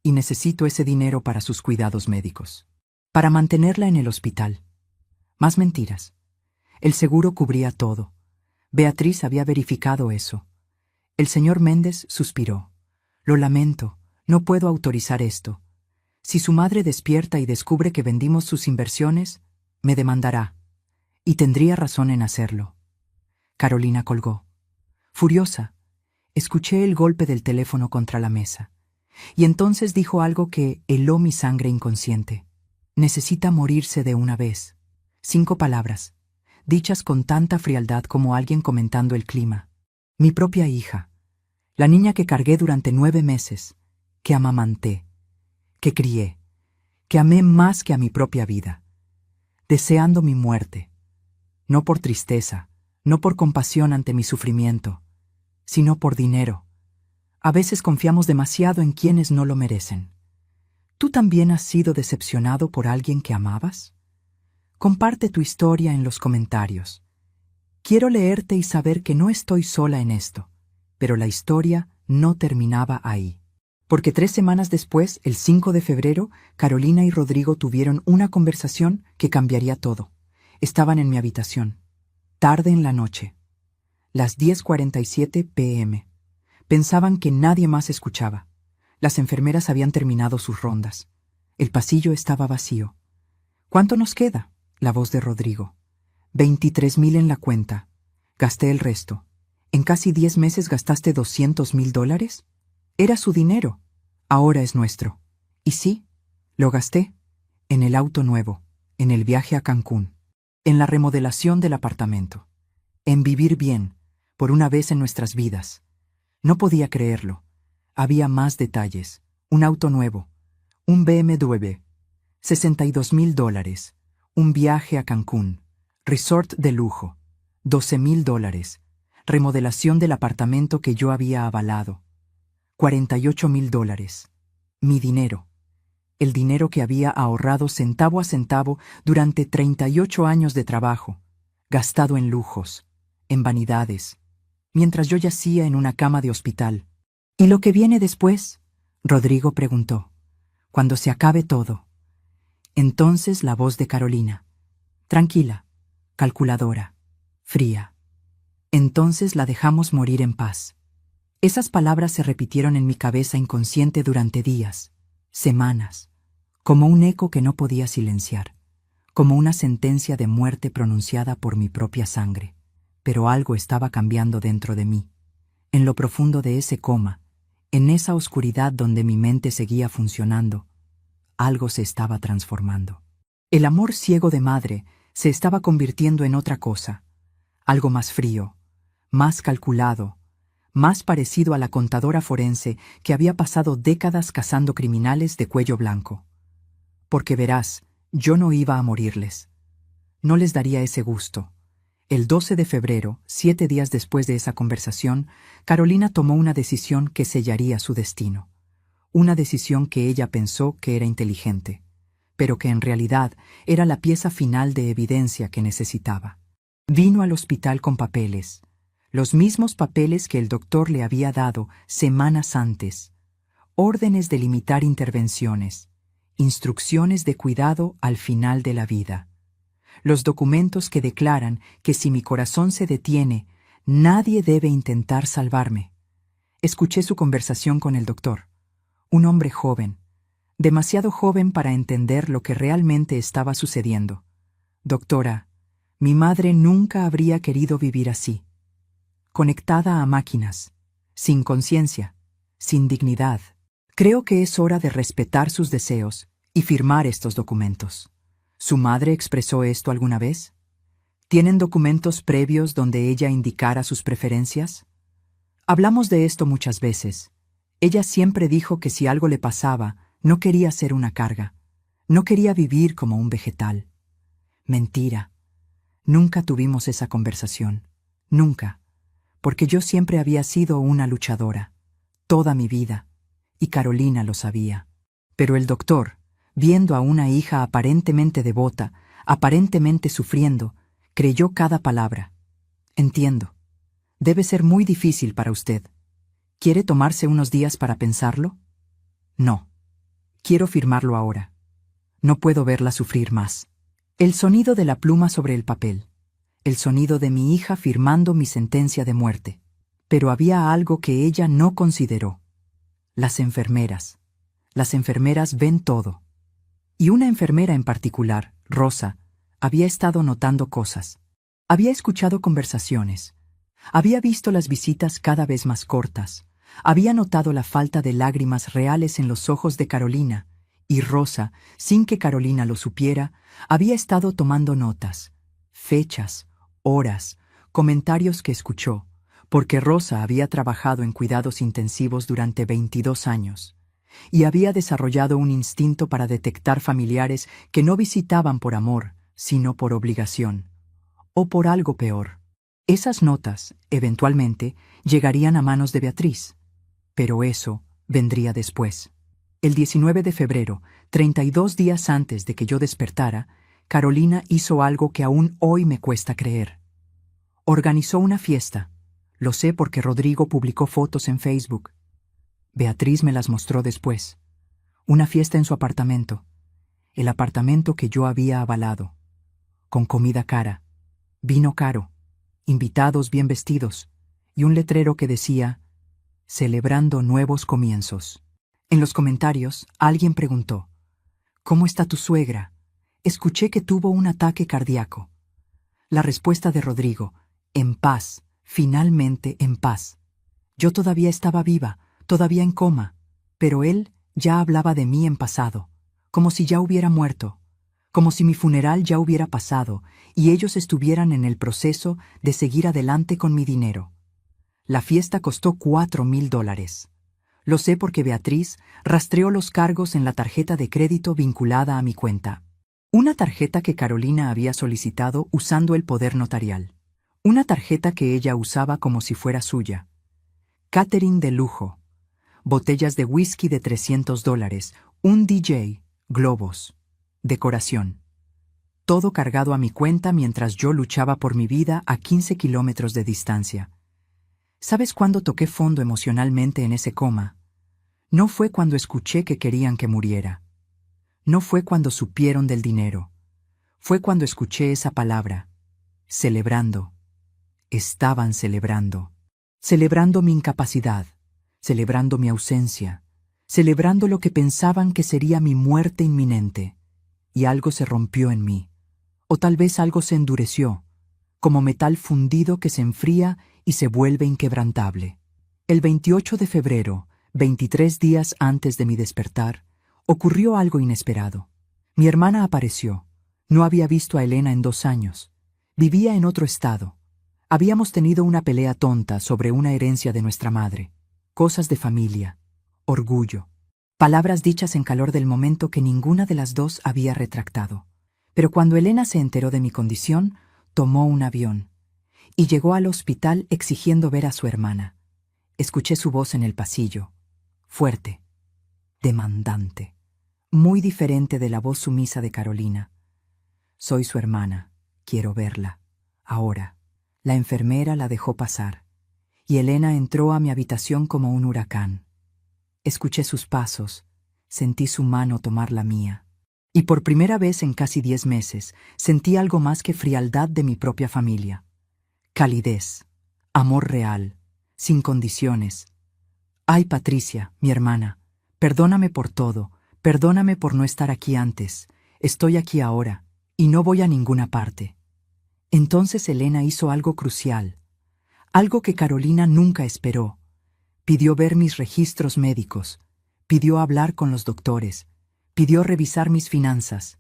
Y necesito ese dinero para sus cuidados médicos. Para mantenerla en el hospital. Más mentiras. El seguro cubría todo. Beatriz había verificado eso. El señor Méndez suspiró. Lo lamento, no puedo autorizar esto. Si su madre despierta y descubre que vendimos sus inversiones, me demandará. Y tendría razón en hacerlo. Carolina colgó. Furiosa, escuché el golpe del teléfono contra la mesa. Y entonces dijo algo que heló mi sangre inconsciente. Necesita morirse de una vez. 5 palabras, dichas con tanta frialdad como alguien comentando el clima. Mi propia hija, la niña que cargué durante 9 meses, que amamanté, que crié, que amé más que a mi propia vida, deseando mi muerte, no por tristeza, no por compasión ante mi sufrimiento, sino por dinero. A veces confiamos demasiado en quienes no lo merecen. ¿Tú también has sido decepcionado por alguien que amabas? Comparte tu historia en los comentarios. Quiero leerte y saber que no estoy sola en esto, pero la historia no terminaba ahí. Porque 3 semanas después, el 5 de febrero, Carolina y Rodrigo tuvieron una conversación que cambiaría todo. Estaban en mi habitación. Tarde en la noche. Las 10:47 p.m. Pensaban que nadie más escuchaba. Las enfermeras habían terminado sus rondas. El pasillo estaba vacío. ¿Cuánto nos queda? La voz de Rodrigo. 23,000 en la cuenta. Gasté el resto. ¿En casi 10 meses gastaste $200,000? Era su dinero. Ahora es nuestro. Y sí, lo gasté. En el auto nuevo, en el viaje a Cancún, en la remodelación del apartamento, en vivir bien, por una vez en nuestras vidas. No podía creerlo. Había más detalles. Un auto nuevo, un BMW, $62,000, un viaje a Cancún, resort de lujo, $12,000, remodelación del apartamento que yo había avalado, $48,000. Mi dinero. El dinero que había ahorrado centavo a centavo durante 38 años de trabajo, gastado en lujos, en vanidades, mientras yo yacía en una cama de hospital. ¿Y lo que viene después? Rodrigo preguntó. Cuando se acabe todo. Entonces la voz de Carolina. Tranquila, calculadora, fría. Entonces la dejamos morir en paz. Esas palabras se repitieron en mi cabeza inconsciente durante días, semanas, como un eco que no podía silenciar, como una sentencia de muerte pronunciada por mi propia sangre. Pero algo estaba cambiando dentro de mí. En lo profundo de ese coma, en esa oscuridad donde mi mente seguía funcionando, algo se estaba transformando. El amor ciego de madre se estaba convirtiendo en otra cosa, algo más frío, más calculado, más parecido a la contadora forense que había pasado décadas cazando criminales de cuello blanco. Porque verás, yo no iba a morirles. No les daría ese gusto. El 12 de febrero, 7 días después de esa conversación, Carolina tomó una decisión que sellaría su destino. Una decisión que ella pensó que era inteligente, pero que en realidad era la pieza final de evidencia que necesitaba. Vino al hospital con papeles, los mismos papeles que el doctor le había dado semanas antes, órdenes de limitar intervenciones, instrucciones de cuidado al final de la vida. Los documentos que declaran que si mi corazón se detiene, nadie debe intentar salvarme. Escuché su conversación con el doctor, un hombre joven, demasiado joven para entender lo que realmente estaba sucediendo. Doctora, mi madre nunca habría querido vivir así, conectada a máquinas, sin conciencia, sin dignidad. Creo que es hora de respetar sus deseos y firmar estos documentos. ¿Su madre expresó esto alguna vez? ¿Tienen documentos previos donde ella indicara sus preferencias? Hablamos de esto muchas veces. Ella siempre dijo que si algo le pasaba, no quería ser una carga. No quería vivir como un vegetal. Mentira. Nunca tuvimos esa conversación. Nunca. Porque yo siempre había sido una luchadora. Toda mi vida. Y Carolina lo sabía. Pero el doctor, viendo a una hija aparentemente devota, aparentemente sufriendo, creyó cada palabra. Entiendo. Debe ser muy difícil para usted. ¿Quiere tomarse unos días para pensarlo? No. Quiero firmarlo ahora. No puedo verla sufrir más. El sonido de la pluma sobre el papel. el sonido de mi hija firmando mi sentencia de muerte. Pero había algo que ella no consideró. Las enfermeras. Las enfermeras ven todo. Y una enfermera en particular, Rosa, había estado notando cosas. Había escuchado conversaciones. Había visto las visitas cada vez más cortas. Había notado la falta de lágrimas reales en los ojos de Carolina, y Rosa, sin que Carolina lo supiera, había estado tomando notas, fechas, horas, comentarios que escuchó, porque Rosa había trabajado en cuidados intensivos durante 22 años, y había desarrollado un instinto para detectar familiares que no visitaban por amor, sino por obligación, o por algo peor. Esas notas, eventualmente, llegarían a manos de Beatriz, pero eso vendría después. El 19 de febrero, 32 días antes de que yo despertara, Carolina hizo algo que aún hoy me cuesta creer. Organizó una fiesta. Lo sé porque Rodrigo publicó fotos en Facebook. Beatriz me las mostró después. Una fiesta en su apartamento. El apartamento que yo había avalado. Con comida cara, vino caro, invitados bien vestidos, y un letrero que decía, celebrando nuevos comienzos. En los comentarios, alguien preguntó, ¿cómo está tu suegra? Escuché que tuvo un ataque cardíaco. La respuesta de Rodrigo, en paz, finalmente en paz. Yo todavía estaba viva, todavía en coma, pero él ya hablaba de mí en pasado, como si ya hubiera muerto, como si mi funeral ya hubiera pasado y ellos estuvieran en el proceso de seguir adelante con mi dinero. La fiesta costó $4,000. Lo sé porque Beatriz rastreó los cargos en la tarjeta de crédito vinculada a mi cuenta. Una tarjeta que Carolina había solicitado usando el poder notarial. Una tarjeta que ella usaba como si fuera suya. Catering de lujo. Botellas de whisky de $300, un DJ, globos, decoración. Todo cargado a mi cuenta mientras yo luchaba por mi vida a 15 kilómetros de distancia. ¿Sabes cuándo toqué fondo emocionalmente en ese coma? No fue cuando escuché que querían que muriera. No fue cuando supieron del dinero. Fue cuando escuché esa palabra. Celebrando. Estaban celebrando. Celebrando mi incapacidad. Celebrando mi ausencia. Celebrando lo que pensaban que sería mi muerte inminente. Y algo se rompió en mí. O tal vez algo se endureció, como metal fundido que se enfría y se vuelve inquebrantable. El 28 de febrero, 23 días antes de mi despertar, ocurrió algo inesperado. Mi hermana apareció. No había visto a Elena en 2 años. Vivía en otro estado. Habíamos tenido una pelea tonta sobre una herencia de nuestra madre. Cosas de familia. Orgullo. Palabras dichas en calor del momento que ninguna de las dos había retractado. Pero cuando Elena se enteró de mi condición, tomó un avión y llegó al hospital exigiendo ver a su hermana. Escuché su voz en el pasillo, fuerte, demandante, muy diferente de la voz sumisa de Carolina. Soy su hermana, quiero verla, ahora. La enfermera la dejó pasar, y Elena entró a mi habitación como un huracán. Escuché sus pasos, sentí su mano tomar la mía. Y por primera vez en casi 10 meses sentí algo más que frialdad de mi propia familia. Calidez, amor real, sin condiciones. Ay, Patricia, mi hermana, perdóname por todo, perdóname por no estar aquí antes. Estoy aquí ahora, y no voy a ninguna parte. Entonces Elena hizo algo crucial, algo que Carolina nunca esperó. Pidió ver mis registros médicos, pidió hablar con los doctores, pidió revisar mis finanzas.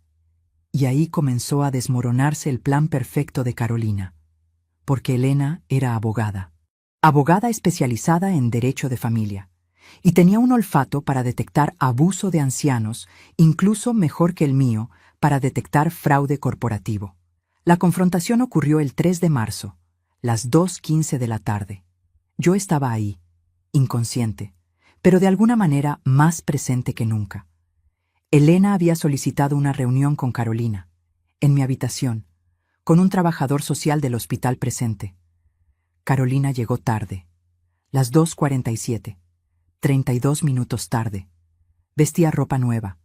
Y ahí comenzó a desmoronarse el plan perfecto de Carolina. Porque Elena era abogada. Abogada especializada en derecho de familia. Y tenía un olfato para detectar abuso de ancianos, incluso mejor que el mío, para detectar fraude corporativo. La confrontación ocurrió el 3 de marzo, las 2:15 de la tarde. Yo estaba ahí, inconsciente, pero de alguna manera más presente que nunca. Elena había solicitado una reunión con Carolina, en mi habitación, con un trabajador social del hospital presente. Carolina llegó tarde, las 2:47, 32 minutos tarde. Vestía ropa nueva,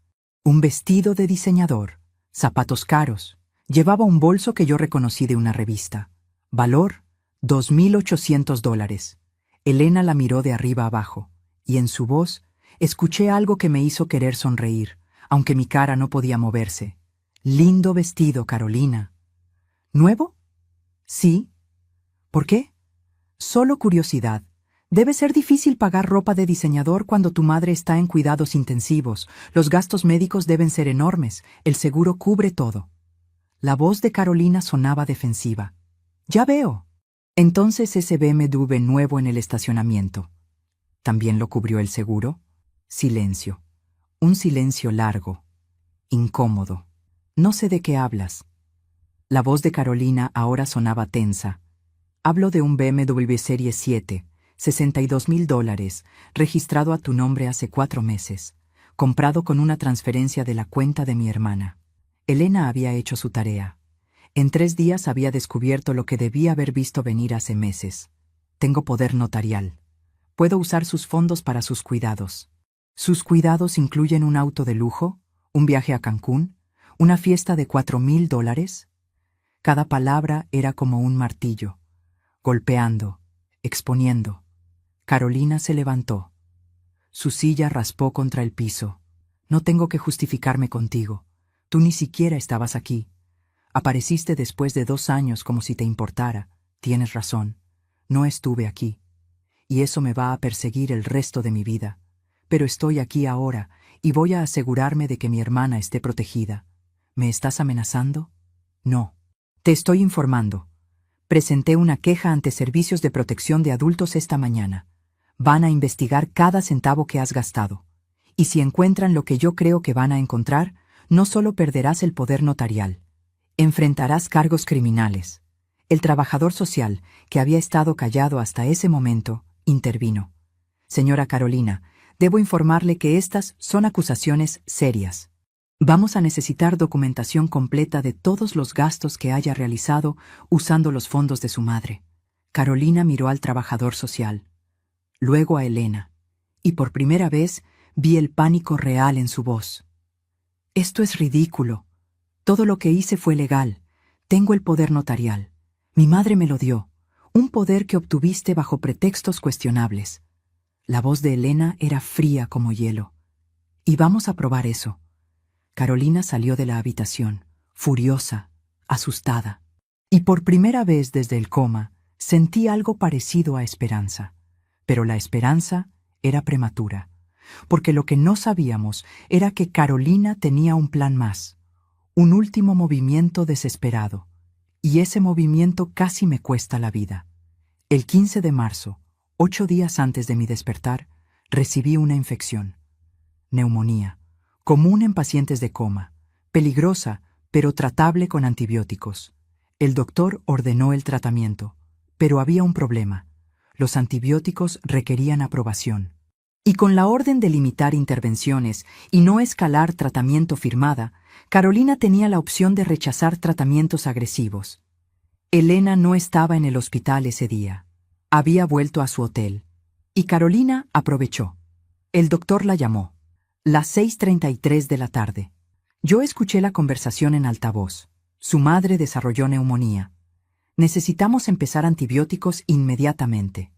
un vestido de diseñador, zapatos caros, Llevaba un bolso que yo reconocí de una revista. Valor, $2.800. Elena la miró de arriba abajo, y en su voz escuché algo que me hizo querer sonreír, aunque mi cara no podía moverse. Lindo vestido, Carolina. ¿Nuevo? Sí. ¿Por qué? Solo curiosidad. Debe ser difícil pagar ropa de diseñador cuando tu madre está en cuidados intensivos. Los gastos médicos deben ser enormes. El seguro cubre todo. La voz de Carolina sonaba defensiva. Ya veo. Entonces ese BMW nuevo en el estacionamiento. ¿También lo cubrió el seguro? Silencio. Un silencio largo, incómodo. No sé de qué hablas. La voz de Carolina ahora sonaba tensa. Hablo de un BMW Serie 7, $62.000, registrado a tu nombre hace 4 meses, comprado con una transferencia de la cuenta de mi hermana. Elena había hecho su tarea. En 3 días había descubierto lo que debía haber visto venir hace meses. Tengo poder notarial. Puedo usar sus fondos para sus cuidados. ¿Sus cuidados incluyen un auto de lujo, un viaje a Cancún, una fiesta de $4.000? Cada palabra era como un martillo, golpeando, exponiendo. Carolina se levantó. Su silla raspó contra el piso. No tengo que justificarme contigo. Tú ni siquiera estabas aquí. Apareciste después de 2 años como si te importara. Tienes razón. No estuve aquí. Y eso me va a perseguir el resto de mi vida. Pero estoy aquí ahora y voy a asegurarme de que mi hermana esté protegida. ¿Me estás amenazando? No. Te estoy informando. Presenté una queja ante Servicios de Protección de Adultos esta mañana. Van a investigar cada centavo que has gastado. Y si encuentran lo que yo creo que van a encontrar, no solo perderás el poder notarial. Enfrentarás cargos criminales. El trabajador social, que había estado callado hasta ese momento, intervino. Señora Carolina, debo informarle que estas son acusaciones serias. Vamos a necesitar documentación completa de todos los gastos que haya realizado usando los fondos de su madre. Carolina miró al trabajador social, luego a Elena, y por primera vez vi el pánico real en su voz. Esto es ridículo. Todo lo que hice fue legal. Tengo el poder notarial. Mi madre me lo dio, un poder que obtuviste bajo pretextos cuestionables. La voz de Elena era fría como hielo. Y vamos a probar eso. Carolina salió de la habitación, furiosa, asustada. Y por primera vez desde el coma, sentí algo parecido a esperanza. Pero la esperanza era prematura, porque lo que no sabíamos era que Carolina tenía un plan más, un último movimiento desesperado. Y ese movimiento casi me cuesta la vida. El 15 de marzo, 8 días antes de mi despertar, recibí una infección. Neumonía, común en pacientes de coma, peligrosa, pero tratable con antibióticos. El doctor ordenó el tratamiento, pero había un problema. Los antibióticos requerían aprobación. Y con la orden de limitar intervenciones y no escalar tratamiento firmada, Carolina tenía la opción de rechazar tratamientos agresivos. Elena no estaba en el hospital ese día. Había vuelto a su hotel. Y Carolina aprovechó. El doctor la llamó. Las 6:33 de la tarde. Yo escuché la conversación en altavoz. Su madre desarrolló neumonía. Necesitamos empezar antibióticos inmediatamente.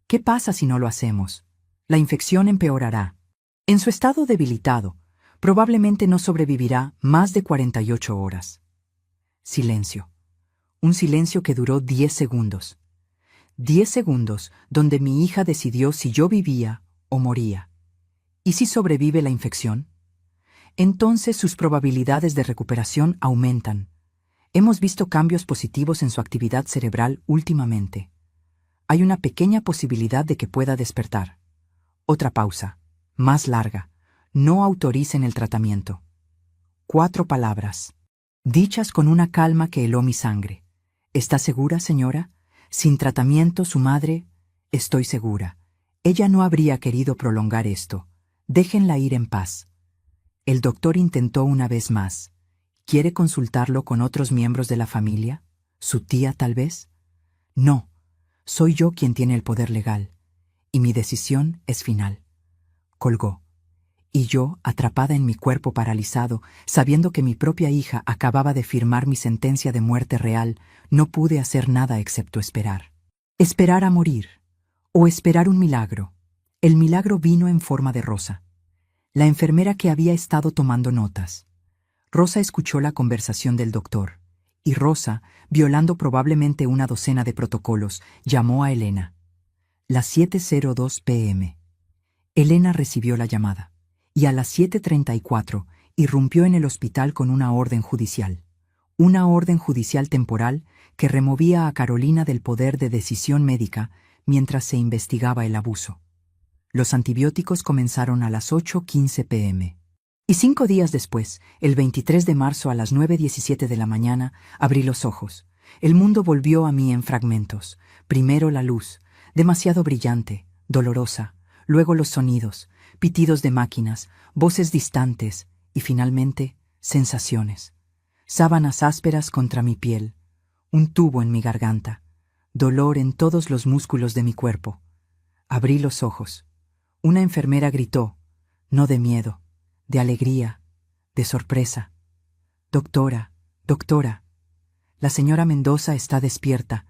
¿Qué pasa si no lo hacemos? La infección empeorará. En su estado debilitado, probablemente no sobrevivirá más de 48 horas. Silencio. Un silencio que duró 10 segundos. 10 segundos donde mi hija decidió si yo vivía o moría. ¿Y si sobrevive la infección? Entonces sus probabilidades de recuperación aumentan. Hemos visto cambios positivos en su actividad cerebral últimamente. Hay una pequeña posibilidad de que pueda despertar. Otra pausa, más larga. No autoricen el tratamiento. 4 palabras, dichas con una calma que heló mi sangre. ¿Está segura, señora? Sin tratamiento, su madre... Estoy segura. Ella no habría querido prolongar esto. Déjenla ir en paz. El doctor intentó una vez más. ¿Quiere consultarlo con otros miembros de la familia? ¿Su tía, tal vez? No. Soy yo quien tiene el poder legal. Y mi decisión es final. Colgó. Y yo, atrapada en mi cuerpo paralizado, sabiendo que mi propia hija acababa de firmar mi sentencia de muerte real, no pude hacer nada excepto esperar. Esperar a morir. O esperar un milagro. El milagro vino en forma de Rosa, la enfermera que había estado tomando notas. Rosa escuchó la conversación del doctor, y Rosa, violando probablemente una docena de protocolos, llamó a Elena. Las 7:02 p.m. Elena recibió la llamada, y a las 7:34 irrumpió en el hospital con una orden judicial. Una orden judicial temporal que removía a Carolina del poder de decisión médica mientras se investigaba el abuso. Los antibióticos comenzaron a las 8:15 p.m. Y 5 días después, el 23 de marzo a las 9:17 de la mañana, abrí los ojos. El mundo volvió a mí en fragmentos. Primero la luz, demasiado brillante, dolorosa, luego los sonidos, pitidos de máquinas, voces distantes y finalmente sensaciones. Sábanas ásperas contra mi piel, un tubo en mi garganta, dolor en todos los músculos de mi cuerpo. Abrí los ojos. Una enfermera gritó, no de miedo, de alegría, de sorpresa. Doctora, doctora, la señora Mendoza está despierta,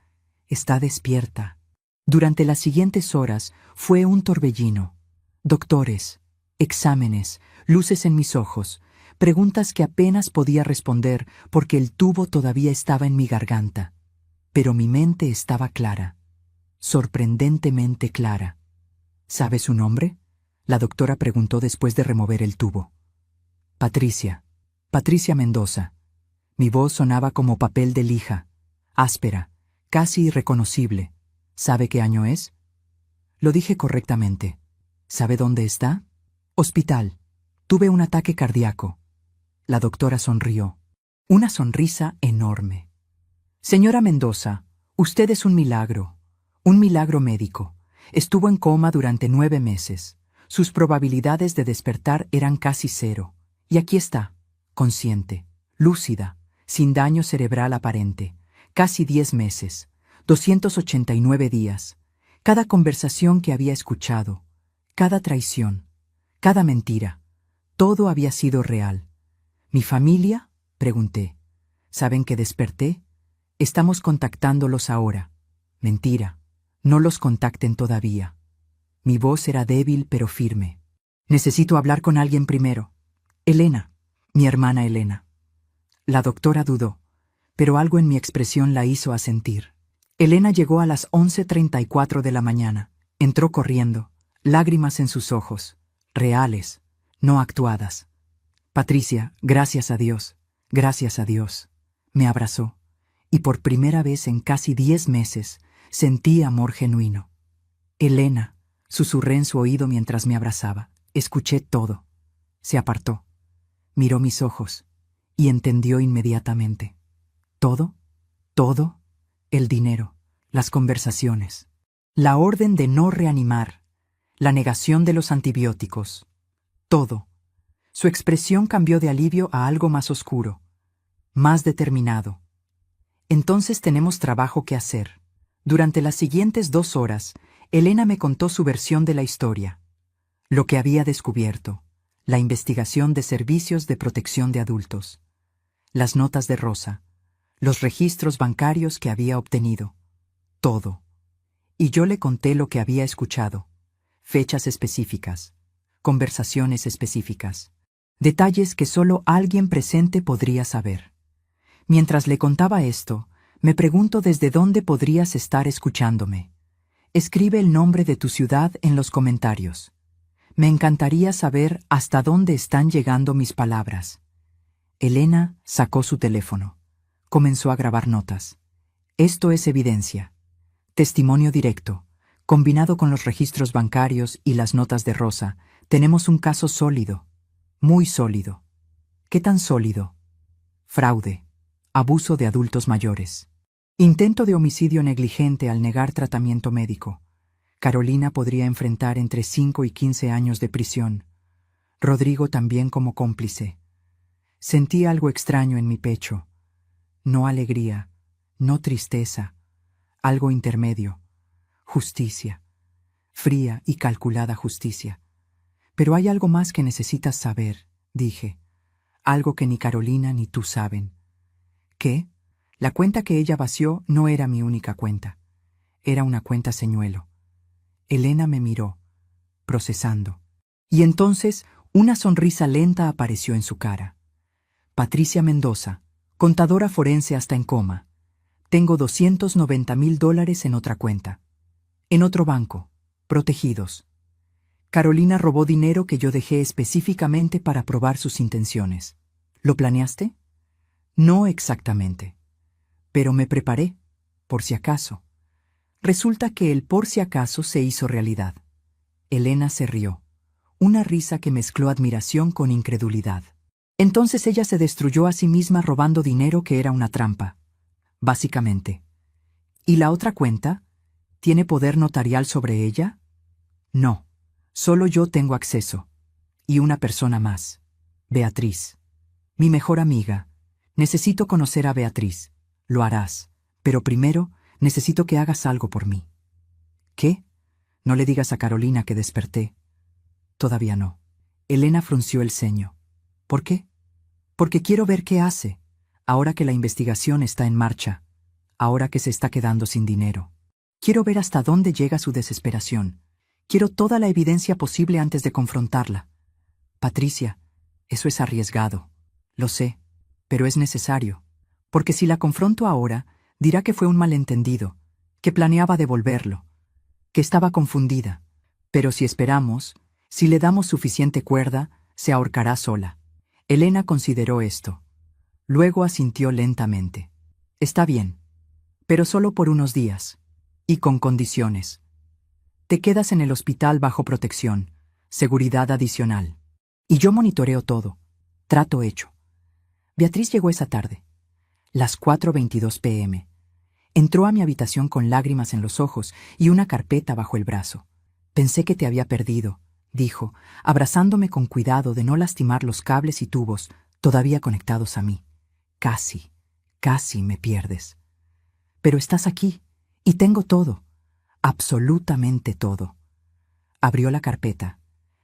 está despierta. Durante las siguientes horas fue un torbellino. Doctores, exámenes, luces en mis ojos, preguntas que apenas podía responder porque el tubo todavía estaba en mi garganta. Pero mi mente estaba clara, sorprendentemente clara. ¿Sabe su nombre? La doctora preguntó después de remover el tubo. Patricia. Patricia Mendoza. Mi voz sonaba como papel de lija, áspera, casi irreconocible. ¿Sabe qué año es? Lo dije correctamente. ¿Sabe dónde está? Hospital. Tuve un ataque cardíaco. La doctora sonrió. Una sonrisa enorme. Señora Mendoza, usted es un milagro médico. Estuvo en coma durante 9 meses. Sus probabilidades de despertar eran casi cero. Y aquí está, consciente, lúcida, sin daño cerebral aparente. Casi 10 meses, 289 días. Cada conversación que había escuchado, cada traición, cada mentira, todo había sido real. ¿Mi familia? Pregunté. ¿Saben que desperté? Estamos contactándolos ahora. Mentira. No los contacten todavía. Mi voz era débil pero firme. Necesito hablar con alguien primero. Elena, mi hermana Elena. La doctora dudó, pero algo en mi expresión la hizo asentir. Elena llegó a las 11:34 de la mañana. Entró corriendo, lágrimas en sus ojos, reales, no actuadas. Patricia, gracias a Dios, gracias a Dios. Me abrazó, y por primera vez en casi 10 meses, sentí amor genuino. Elena, susurré en su oído mientras me abrazaba. Escuché todo. Se apartó. Miró mis ojos y entendió inmediatamente. ¿Todo? ¿Todo? El dinero, las conversaciones, la orden de no reanimar, la negación de los antibióticos. Todo. Su expresión cambió de alivio a algo más oscuro, más determinado. Entonces tenemos trabajo que hacer. Durante las siguientes 2 horas, Elena me contó su versión de la historia, lo que había descubierto, la investigación de servicios de protección de adultos, las notas de Rosa, los registros bancarios que había obtenido, todo. Y yo le conté lo que había escuchado, fechas específicas, conversaciones específicas, detalles que solo alguien presente podría saber. Mientras le contaba esto, me pregunto desde dónde podrías estar escuchándome. Escribe el nombre de tu ciudad en los comentarios. Me encantaría saber hasta dónde están llegando mis palabras. Elena sacó su teléfono. Comenzó a grabar notas. Esto es evidencia. Testimonio directo. Combinado con los registros bancarios y las notas de Rosa, tenemos un caso sólido. Muy sólido. ¿Qué tan sólido? Fraude. Abuso de adultos mayores. Intento de homicidio negligente al negar tratamiento médico. Carolina podría enfrentar entre 5 y 15 años de prisión. Rodrigo también como cómplice. Sentí algo extraño en mi pecho. No alegría, no tristeza, algo intermedio. Justicia. Fría y calculada justicia. Pero hay algo más que necesitas saber, dije. Algo que ni Carolina ni tú saben. ¿Qué? La cuenta que ella vació no era mi única cuenta. Era una cuenta señuelo. Elena me miró, procesando. Y entonces una sonrisa lenta apareció en su cara. Patricia Mendoza, contadora forense hasta en coma. Tengo $290,000 en otra cuenta. En otro banco, protegidos. Carolina robó dinero que yo dejé específicamente para probar sus intenciones. ¿Lo planeaste? No exactamente. Pero me preparé, por si acaso. Resulta que el por si acaso se hizo realidad. Elena se rió, una risa que mezcló admiración con incredulidad. Entonces ella se destruyó a sí misma robando dinero que era una trampa, básicamente. ¿Y la otra cuenta? ¿Tiene poder notarial sobre ella? No, solo yo tengo acceso. Y una persona más, Beatriz. Mi mejor amiga. Necesito conocer a Beatriz. Lo harás, pero primero necesito que hagas algo por mí. ¿Qué? No le digas a Carolina que desperté. Todavía no. Elena frunció el ceño. ¿Por qué? Porque quiero ver qué hace, ahora que la investigación está en marcha, ahora que se está quedando sin dinero. Quiero ver hasta dónde llega su desesperación. Quiero toda la evidencia posible antes de confrontarla. Patricia, eso es arriesgado. Lo sé, pero es necesario. Porque si la confronto ahora, dirá que fue un malentendido, que planeaba devolverlo, que estaba confundida. Pero si esperamos, si le damos suficiente cuerda, se ahorcará sola. Elena consideró esto. Luego asintió lentamente. Está bien, pero solo por unos días. Y con condiciones. Te quedas en el hospital bajo protección, seguridad adicional. Y yo monitoreo todo. Trato hecho. Beatriz llegó esa tarde, las 4:22 p.m. Entró a mi habitación con lágrimas en los ojos y una carpeta bajo el brazo. Pensé que te había perdido, dijo, abrazándome con cuidado de no lastimar los cables y tubos todavía conectados a mí. Casi, casi me pierdes. Pero estás aquí, y tengo todo, absolutamente todo. Abrió la carpeta.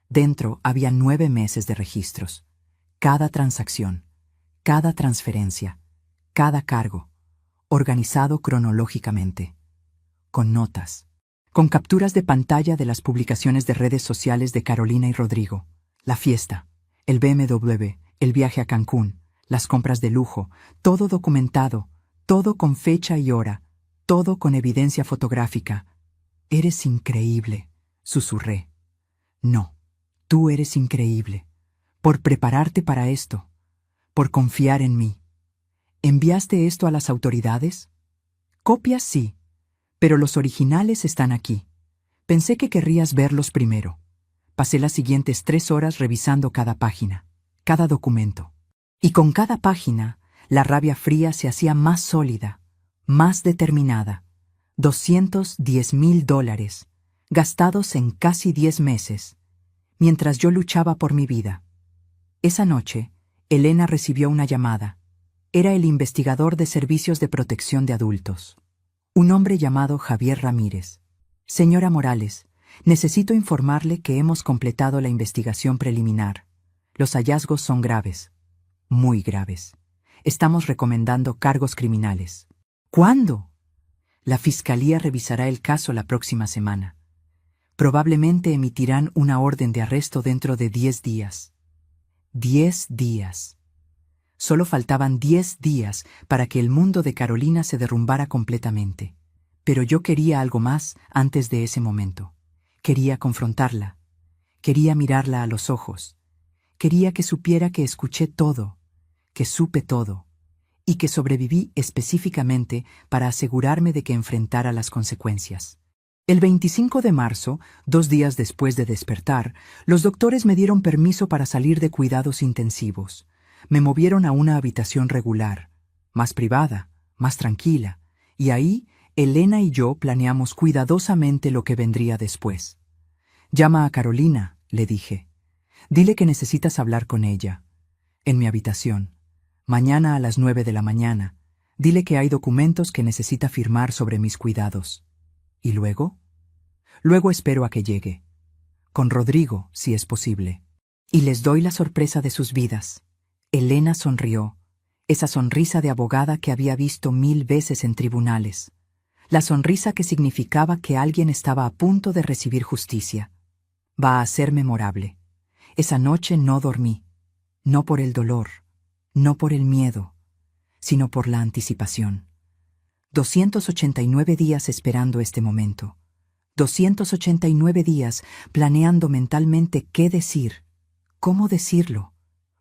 Dentro había 9 meses de registros. Cada transacción, cada transferencia, cada cargo, organizado cronológicamente, con notas, con capturas de pantalla de las publicaciones de redes sociales de Carolina y Rodrigo, la fiesta, el BMW, el viaje a Cancún, las compras de lujo, todo documentado, todo con fecha y hora, todo con evidencia fotográfica. Eres increíble, susurré. No, tú eres increíble, por prepararte para esto, por confiar en mí. ¿Enviaste esto a las autoridades? Copias sí, pero los originales están aquí. Pensé que querrías verlos primero. Pasé las siguientes 3 horas revisando cada página, cada documento. Y con cada página, la rabia fría se hacía más sólida, más determinada. $210,000, gastados en casi 10 meses, mientras yo luchaba por mi vida. Esa noche, Elena recibió una llamada. Era el investigador de servicios de protección de adultos. Un hombre llamado Javier Ramírez. Señora Morales, necesito informarle que hemos completado la investigación preliminar. Los hallazgos son graves, muy graves. Estamos recomendando cargos criminales. ¿Cuándo? La Fiscalía revisará el caso la próxima semana. Probablemente emitirán una orden de arresto dentro de 10 días. 10 días. Solo faltaban 10 días para que el mundo de Carolina se derrumbara completamente. Pero yo quería algo más antes de ese momento. Quería confrontarla. Quería mirarla a los ojos. Quería que supiera que escuché todo, que supe todo, y que sobreviví específicamente para asegurarme de que enfrentara las consecuencias. El 25 de marzo, 2 días después de despertar, los doctores me dieron permiso para salir de cuidados intensivos. Me movieron a una habitación regular, más privada, más tranquila, y ahí Elena y yo planeamos cuidadosamente lo que vendría después. Llama a Carolina, le dije. Dile que necesitas hablar con ella. En mi habitación. Mañana a las 9 de la mañana. Dile que hay documentos que necesita firmar sobre mis cuidados. ¿Y luego? Luego espero a que llegue. Con Rodrigo, si es posible. Y les doy la sorpresa de sus vidas. Elena sonrió, esa sonrisa de abogada que había visto 1000 veces en tribunales. La sonrisa que significaba que alguien estaba a punto de recibir justicia. Va a ser memorable. Esa noche no dormí. No por el dolor, no por el miedo, sino por la anticipación. 289 días esperando este momento. 289 días planeando mentalmente qué decir, cómo decirlo,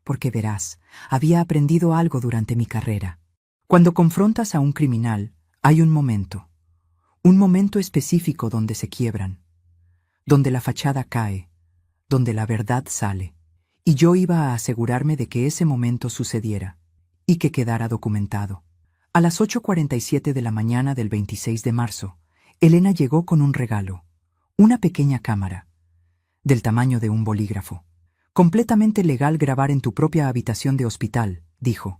porque verás, había aprendido algo durante mi carrera. Cuando confrontas a un criminal, hay un momento específico donde se quiebran, donde la fachada cae, donde la verdad sale. Y yo iba a asegurarme de que ese momento sucediera y que quedara documentado. A las 8:47 de la mañana del 26 de marzo, Elena llegó con un regalo, una pequeña cámara, del tamaño de un bolígrafo. Completamente legal grabar en tu propia habitación de hospital, dijo,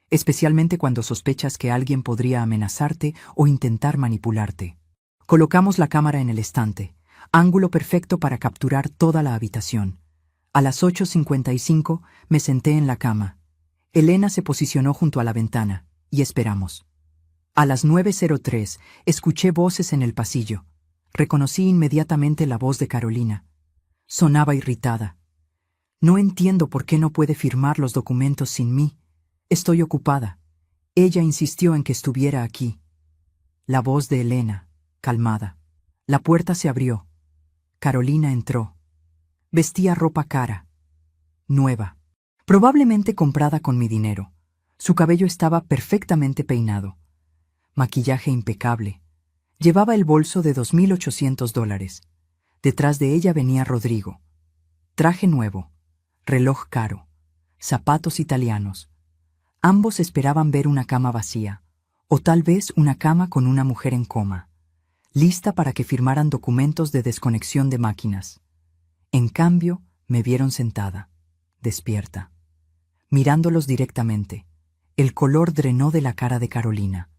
especialmente cuando sospechas que alguien podría amenazarte o intentar manipularte. Colocamos la cámara en el estante, ángulo perfecto para capturar toda la habitación. A las 8:55 me senté en la cama. Elena se posicionó junto a la ventana, y esperamos. A las 9:03 escuché voces en el pasillo. Reconocí inmediatamente la voz de Carolina. Sonaba irritada. No entiendo por qué no puede firmar los documentos sin mí. Estoy ocupada. Ella insistió en que estuviera aquí. La voz de Elena, calmada. La puerta se abrió. Carolina entró. Vestía ropa cara, nueva, probablemente comprada con mi dinero. Su cabello estaba perfectamente peinado. Maquillaje impecable. Llevaba el bolso de $2,800. Detrás de ella venía Rodrigo. Traje nuevo, reloj caro, zapatos italianos. Ambos esperaban ver una cama vacía, o tal vez una cama con una mujer en coma, lista para que firmaran documentos de desconexión de máquinas. En cambio, me vieron sentada, despierta. Mirándolos directamente, el color drenó de la cara de Carolina,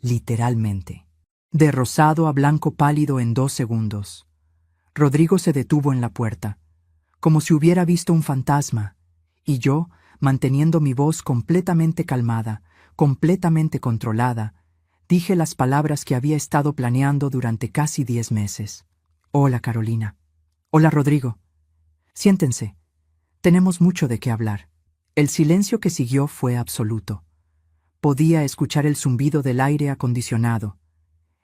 literalmente. De rosado a blanco pálido en 2 segundos. Rodrigo se detuvo en la puerta, como si hubiera visto un fantasma, y yo, manteniendo mi voz completamente calmada, completamente controlada, dije las palabras que había estado planeando durante casi 10 meses. Hola, Carolina. Hola, Rodrigo. Siéntense. Tenemos mucho de qué hablar. El silencio que siguió fue absoluto. Podía escuchar el zumbido del aire acondicionado,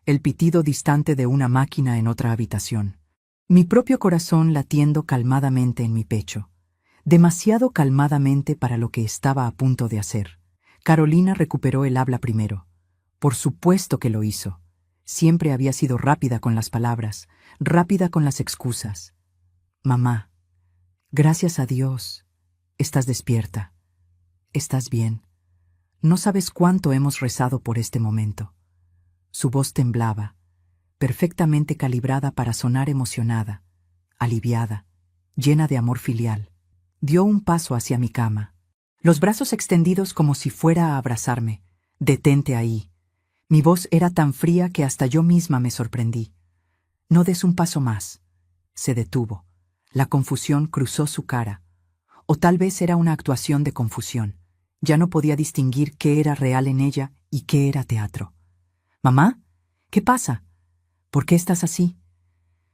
el pitido distante de una máquina en otra habitación. Mi propio corazón latiendo calmadamente en mi pecho. Demasiado calmadamente para lo que estaba a punto de hacer. Carolina recuperó el habla primero. Por supuesto que lo hizo. Siempre había sido rápida con las palabras, rápida con las excusas. Mamá, gracias a Dios, estás despierta. Estás bien. No sabes cuánto hemos rezado por este momento. Su voz temblaba, perfectamente calibrada para sonar emocionada, aliviada, llena de amor filial. Dio un paso hacia mi cama, los brazos extendidos como si fuera a abrazarme. Detente ahí. Mi voz era tan fría que hasta yo misma me sorprendí. No des un paso más. Se detuvo. La confusión cruzó su cara. O tal vez era una actuación de confusión. Ya no podía distinguir qué era real en ella y qué era teatro. «¿Mamá? ¿Qué pasa? ¿Por qué estás así?»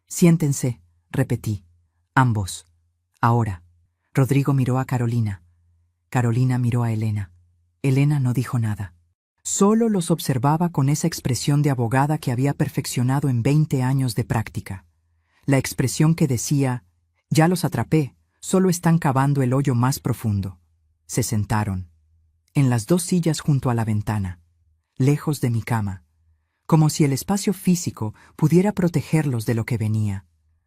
«Siéntense», repetí. Ambos. Ahora. Rodrigo miró a Carolina. Carolina miró a Elena. Elena no dijo nada. Solo los observaba con esa expresión de abogada que había perfeccionado en 20 años de práctica. La expresión que decía, «Ya los atrapé, solo están cavando el hoyo más profundo». Se sentaron. En las 2 sillas junto a la ventana, lejos de mi cama, como si el espacio físico pudiera protegerlos de lo que venía.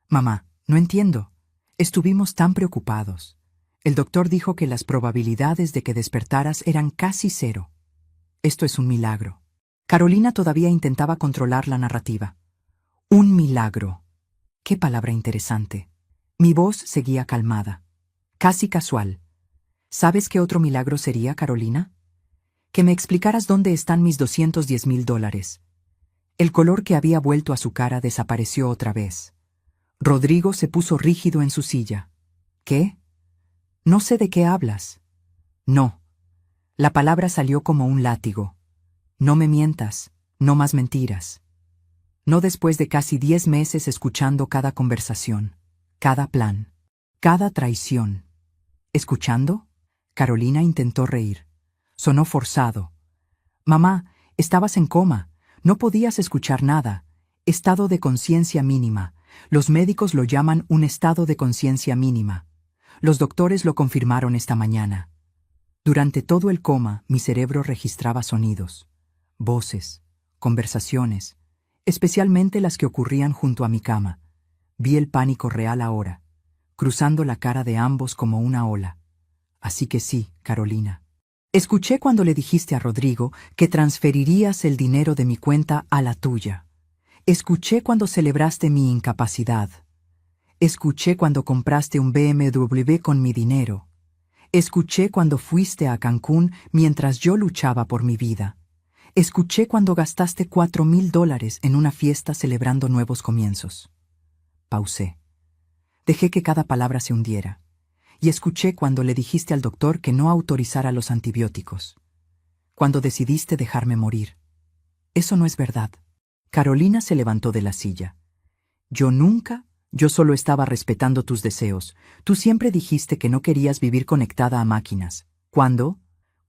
«Mamá, no entiendo. Estuvimos tan preocupados. El doctor dijo que las probabilidades de que despertaras eran casi 0. Esto es un milagro». Carolina todavía intentaba controlar la narrativa. Un milagro. Qué palabra interesante. Mi voz seguía calmada, casi casual. ¿Sabes qué otro milagro sería, Carolina? Que me explicaras dónde están mis $210,000. El color que había vuelto a su cara desapareció otra vez. Rodrigo se puso rígido en su silla. ¿Qué? No sé de qué hablas. No. La palabra salió como un látigo. No me mientas, no más mentiras. No después de casi 10 meses escuchando cada conversación, cada plan, cada traición. ¿Escuchando? Carolina intentó reír. Sonó forzado. Mamá, estabas en coma, no podías escuchar nada. Estado de conciencia mínima. Los médicos lo llaman un estado de conciencia mínima. Los doctores lo confirmaron esta mañana. Durante todo el coma, mi cerebro registraba sonidos, voces, conversaciones, especialmente las que ocurrían junto a mi cama. Vi el pánico real ahora, cruzando la cara de ambos como una ola. Así que sí, Carolina. Escuché cuando le dijiste a Rodrigo que transferirías el dinero de mi cuenta a la tuya. Escuché cuando celebraste mi incapacidad. Escuché cuando compraste un BMW con mi dinero. Escuché cuando fuiste a Cancún mientras yo luchaba por mi vida. Escuché cuando gastaste $4,000 en una fiesta celebrando nuevos comienzos. Pausé. Dejé que cada palabra se hundiera. Y escuché cuando le dijiste al doctor que no autorizara los antibióticos. Cuando decidiste dejarme morir. Eso no es verdad. Carolina se levantó de la silla. Yo solo estaba respetando tus deseos. Tú siempre dijiste que no querías vivir conectada a máquinas. ¿Cuándo?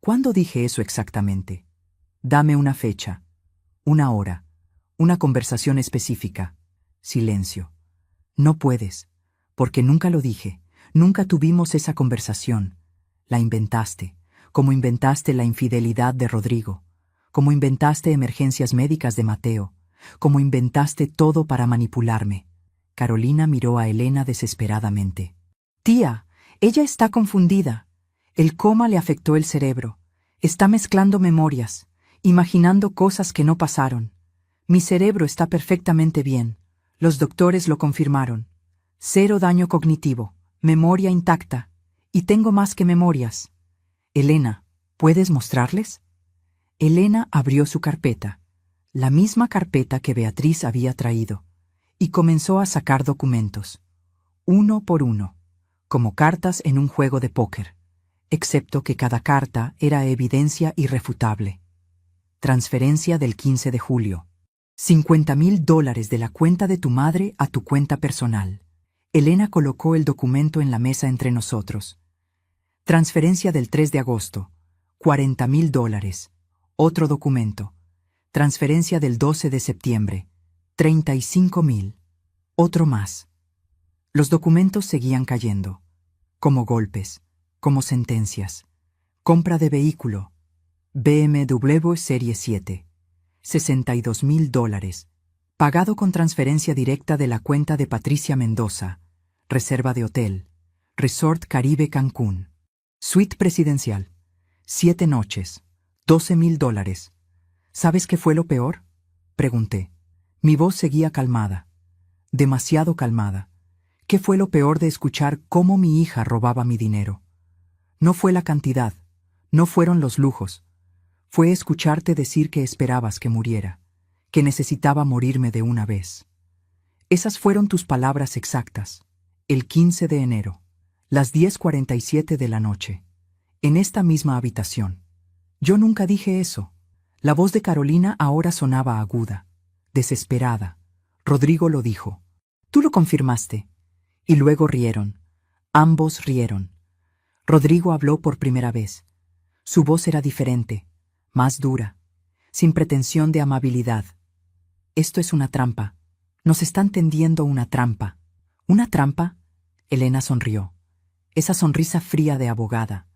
¿Cuándo dije eso exactamente? Dame una fecha, una hora, una conversación específica. Silencio. No puedes, porque nunca lo dije. Nunca tuvimos esa conversación. La inventaste, como inventaste la infidelidad de Rodrigo, como inventaste emergencias médicas de Mateo, como inventaste todo para manipularme. Carolina miró a Elena desesperadamente. Tía, ella está confundida. El coma le afectó el cerebro. Está mezclando memorias, imaginando cosas que no pasaron. Mi cerebro está perfectamente bien. Los doctores lo confirmaron. 0 daño cognitivo. Memoria intacta. Y tengo más que memorias. Elena, ¿puedes mostrarles? Elena abrió su carpeta, la misma carpeta que Beatriz había traído, y comenzó a sacar documentos, uno por uno, como cartas en un juego de póker, excepto que cada carta era evidencia irrefutable. Transferencia del 15 de julio. $50,000 de la cuenta de tu madre a tu cuenta personal. Elena colocó el documento en la mesa entre nosotros. Transferencia del 3 de agosto. $40,000. Otro documento. Transferencia del 12 de septiembre. 35,000. Otro más. Los documentos seguían cayendo. Como golpes. Como sentencias. Compra de vehículo. BMW Serie 7. $62,000. Pagado con transferencia directa de la cuenta de Patricia Mendoza. Reserva de hotel. Resort Caribe Cancún. Suite presidencial. 7 noches. $12,000. ¿Sabes qué fue lo peor? Pregunté. Mi voz seguía calmada. Demasiado calmada. ¿Qué fue lo peor de escuchar cómo mi hija robaba mi dinero? No fue la cantidad. No fueron los lujos. Fue escucharte decir que esperabas que muriera, que necesitaba morirme de una vez. Esas fueron tus palabras exactas. El 15 de enero, las 10:47 de la noche, en esta misma habitación. Yo nunca dije eso. La voz de Carolina ahora sonaba aguda, desesperada. Rodrigo lo dijo. Tú lo confirmaste. Y luego rieron. Ambos rieron. Rodrigo habló por primera vez. Su voz era diferente, más dura, sin pretensión de amabilidad. Esto es una trampa. Nos están tendiendo una trampa. ¿Una trampa? Elena sonrió. Esa sonrisa fría de abogada.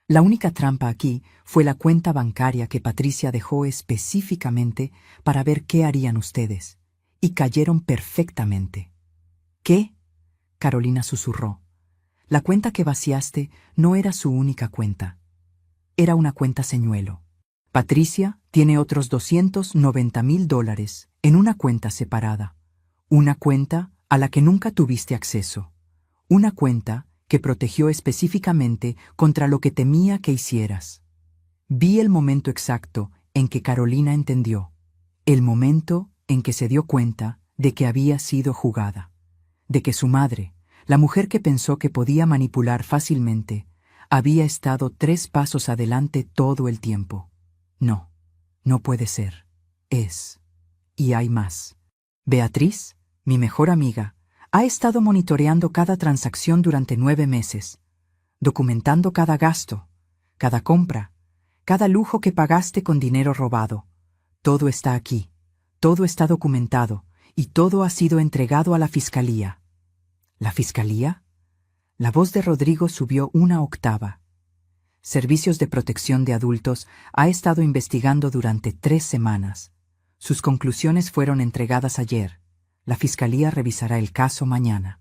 La única trampa aquí fue la cuenta bancaria que Patricia dejó específicamente para ver qué harían ustedes. Y cayeron perfectamente. ¿Qué? Carolina susurró. La cuenta que vaciaste no era su única cuenta. Era una cuenta señuelo. Patricia tiene otros $290,000 en una cuenta separada. Una cuenta a la que nunca tuviste acceso. Una cuenta que protegió específicamente contra lo que temía que hicieras. Vi el momento exacto en que Carolina entendió. El momento en que se dio cuenta de que había sido jugada. de que su madre, la mujer que pensó que podía manipular fácilmente, había estado 3 pasos adelante todo el tiempo. No, no puede ser. Es. Y hay más. Beatriz, mi mejor amiga, ha estado monitoreando cada transacción durante 9 meses, documentando cada gasto, cada compra, cada lujo que pagaste con dinero robado. Todo está aquí, todo está documentado, y todo ha sido entregado a la fiscalía. ¿La fiscalía? La voz de Rodrigo subió una octava. Servicios de Protección de Adultos ha estado investigando durante 3 semanas. Sus conclusiones fueron entregadas ayer. La fiscalía revisará el caso mañana.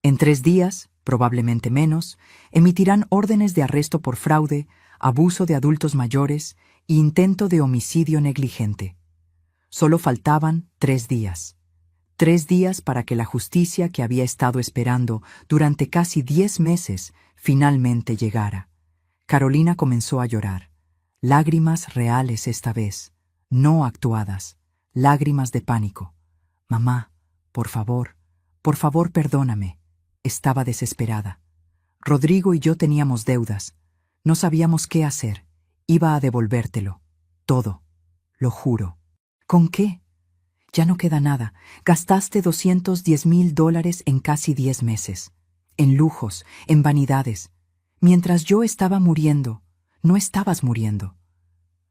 En 3 días, probablemente menos, emitirán órdenes de arresto por fraude, abuso de adultos mayores e intento de homicidio negligente. Solo faltaban 3 días. 3 días para que la justicia que había estado esperando durante casi 10 meses finalmente llegara. Carolina comenzó a llorar. Lágrimas reales esta vez, no actuadas. Lágrimas de pánico. Mamá, por favor perdóname. Estaba desesperada. Rodrigo y yo teníamos deudas. No sabíamos qué hacer. Iba a devolvértelo. Todo. Lo juro. ¿Con qué? Ya no queda nada. Gastaste $210,000 en casi 10 meses. En lujos, en vanidades. Mientras yo estaba muriendo, no estabas muriendo.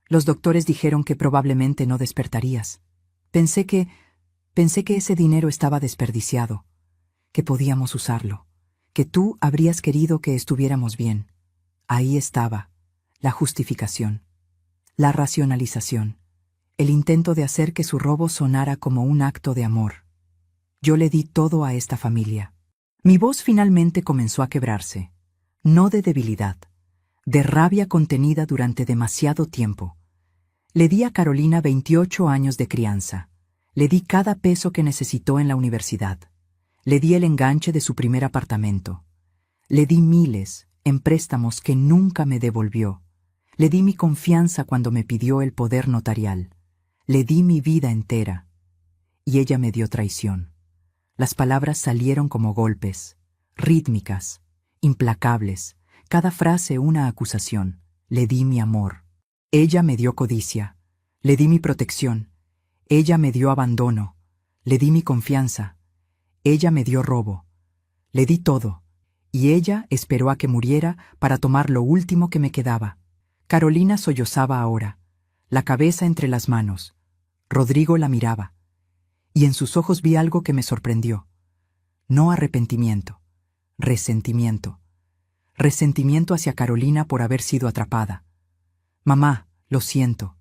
Los doctores dijeron que probablemente no despertarías. Pensé que ese dinero estaba desperdiciado, que podíamos usarlo, que tú habrías querido que estuviéramos bien. Ahí estaba, la justificación, la racionalización, el intento de hacer que su robo sonara como un acto de amor. Yo le di todo a esta familia. Mi voz finalmente comenzó a quebrarse, no de debilidad, de rabia contenida durante demasiado tiempo. Le di a Carolina 28 años de crianza. Le di cada peso que necesitó en la universidad. Le di el enganche de su primer apartamento. Le di miles en préstamos que nunca me devolvió. Le di mi confianza cuando me pidió el poder notarial. Le di mi vida entera. Y ella me dio traición. Las palabras salieron como golpes, rítmicas, implacables, cada frase una acusación. Le di mi amor. Ella me dio codicia. Le di mi protección. Ella me dio abandono. Le di mi confianza. Ella me dio robo. Le di todo. Y ella esperó a que muriera para tomar lo último que me quedaba. Carolina sollozaba ahora, la cabeza entre las manos. Rodrigo la miraba. Y en sus ojos vi algo que me sorprendió. No arrepentimiento, resentimiento. Resentimiento hacia Carolina por haber sido atrapada. Mamá, lo siento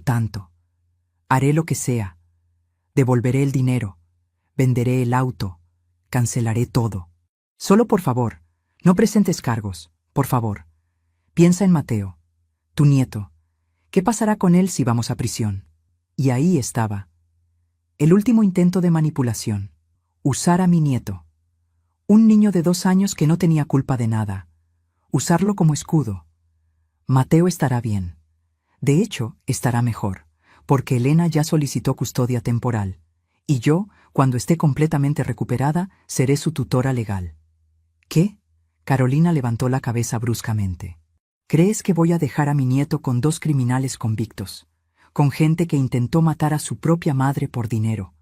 tanto. Haré lo que sea. Devolveré el dinero. Venderé el auto. Cancelaré todo. Solo por favor, no presentes cargos, por favor. Piensa en Mateo, tu nieto. ¿Qué pasará con él si vamos a prisión? Y ahí estaba. El último intento de manipulación. Usar a mi nieto. Un niño de 2 años que no tenía culpa de nada. Usarlo como escudo. Mateo estará bien. De hecho, estará mejor, porque Elena ya solicitó custodia temporal. Y yo, cuando esté completamente recuperada, seré su tutora legal. ¿Qué? Carolina levantó la cabeza bruscamente. ¿Crees que voy a dejar a mi nieto con 2 criminales convictos? Con gente que intentó matar a su propia madre por dinero.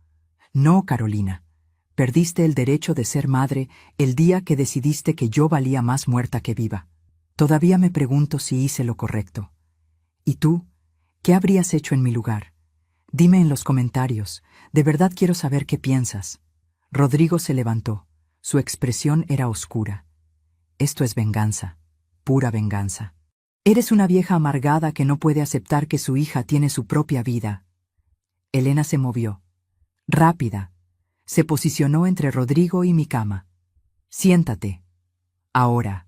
No, Carolina. Perdiste el derecho de ser madre el día que decidiste que yo valía más muerta que viva. Todavía me pregunto si hice lo correcto. ¿Y tú? ¿Qué habrías hecho en mi lugar? Dime en los comentarios. De verdad quiero saber qué piensas. Rodrigo se levantó. Su expresión era oscura. Esto es venganza. Pura venganza. Eres una vieja amargada que no puede aceptar que su hija tiene su propia vida. Elena se movió. Rápida. Se posicionó entre Rodrigo y mi cama. Siéntate. Ahora.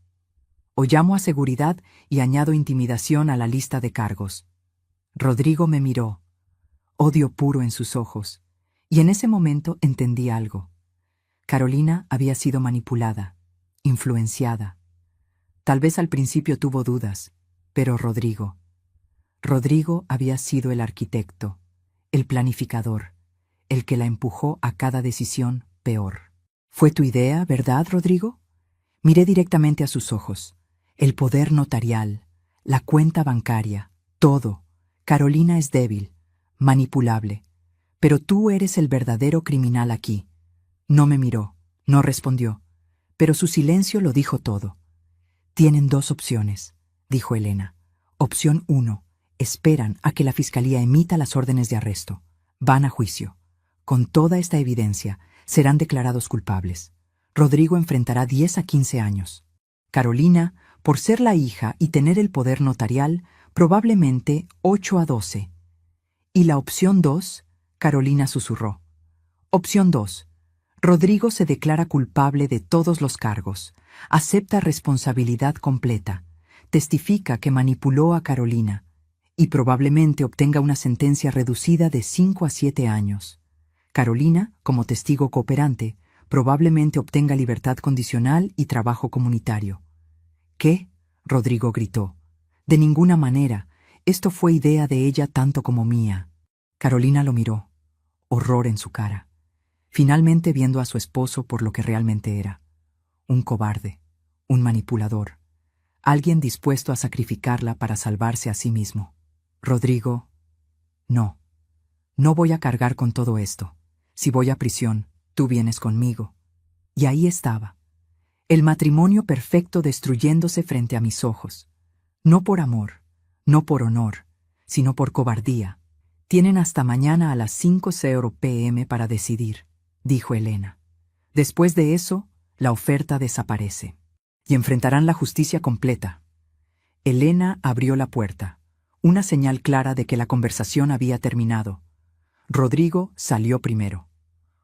O llamo a seguridad y añado intimidación a la lista de cargos. Rodrigo me miró. Odio puro en sus ojos. Y en ese momento entendí algo. Carolina había sido manipulada, influenciada. Tal vez al principio tuvo dudas, pero Rodrigo había sido el arquitecto, el planificador, el que la empujó a cada decisión peor. ¿Fue tu idea, verdad, Rodrigo? Miré directamente a sus ojos. El poder notarial, la cuenta bancaria, todo. Carolina es débil, manipulable. Pero tú eres el verdadero criminal aquí. No me miró, no respondió, pero su silencio lo dijo todo. Tienen dos opciones, dijo Elena. Opción 1. Esperan a que la fiscalía emita las órdenes de arresto. Van a juicio. Con toda esta evidencia, serán declarados culpables. Rodrigo enfrentará 10 a 15 años. Carolina, por ser la hija y tener el poder notarial, probablemente 8 a 12. Y la opción 2, Carolina susurró. Opción 2. Rodrigo se declara culpable de todos los cargos, acepta responsabilidad completa, testifica que manipuló a Carolina y probablemente obtenga una sentencia reducida de 5 a 7 años. Carolina, como testigo cooperante, probablemente obtenga libertad condicional y trabajo comunitario. ¿Qué? Rodrigo gritó. De ninguna manera. Esto fue idea de ella tanto como mía. Carolina lo miró, horror en su cara, finalmente viendo a su esposo por lo que realmente era. Un cobarde, un manipulador, alguien dispuesto a sacrificarla para salvarse a sí mismo. Rodrigo, no voy a cargar con todo esto. Si voy a prisión, tú vienes conmigo. Y ahí estaba, el matrimonio perfecto destruyéndose frente a mis ojos. No por amor, no por honor, sino por cobardía. Tienen hasta mañana a las 5:00 p.m. para decidir, dijo Elena. Después de eso, la oferta desaparece. Y enfrentarán la justicia completa. Elena abrió la puerta, una señal clara de que la conversación había terminado. Rodrigo salió primero,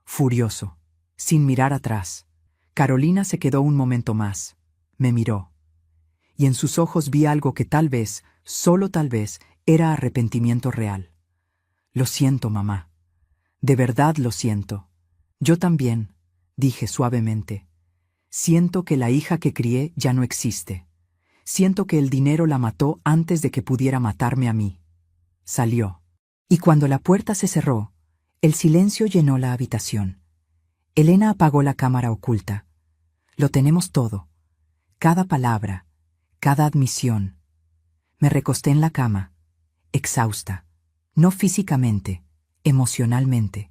furioso, sin mirar atrás. Carolina se quedó un momento más. Me miró. Y en sus ojos vi algo que tal vez, solo tal vez, era arrepentimiento real. Lo siento, mamá. De verdad lo siento. Yo también, dije suavemente. Siento que la hija que crié ya no existe. Siento que el dinero la mató antes de que pudiera matarme a mí. Salió. Y cuando la puerta se cerró, el silencio llenó la habitación. Elena apagó la cámara oculta. Lo tenemos todo. Cada palabra, cada admisión. Me recosté en la cama, exhausta. No físicamente, emocionalmente.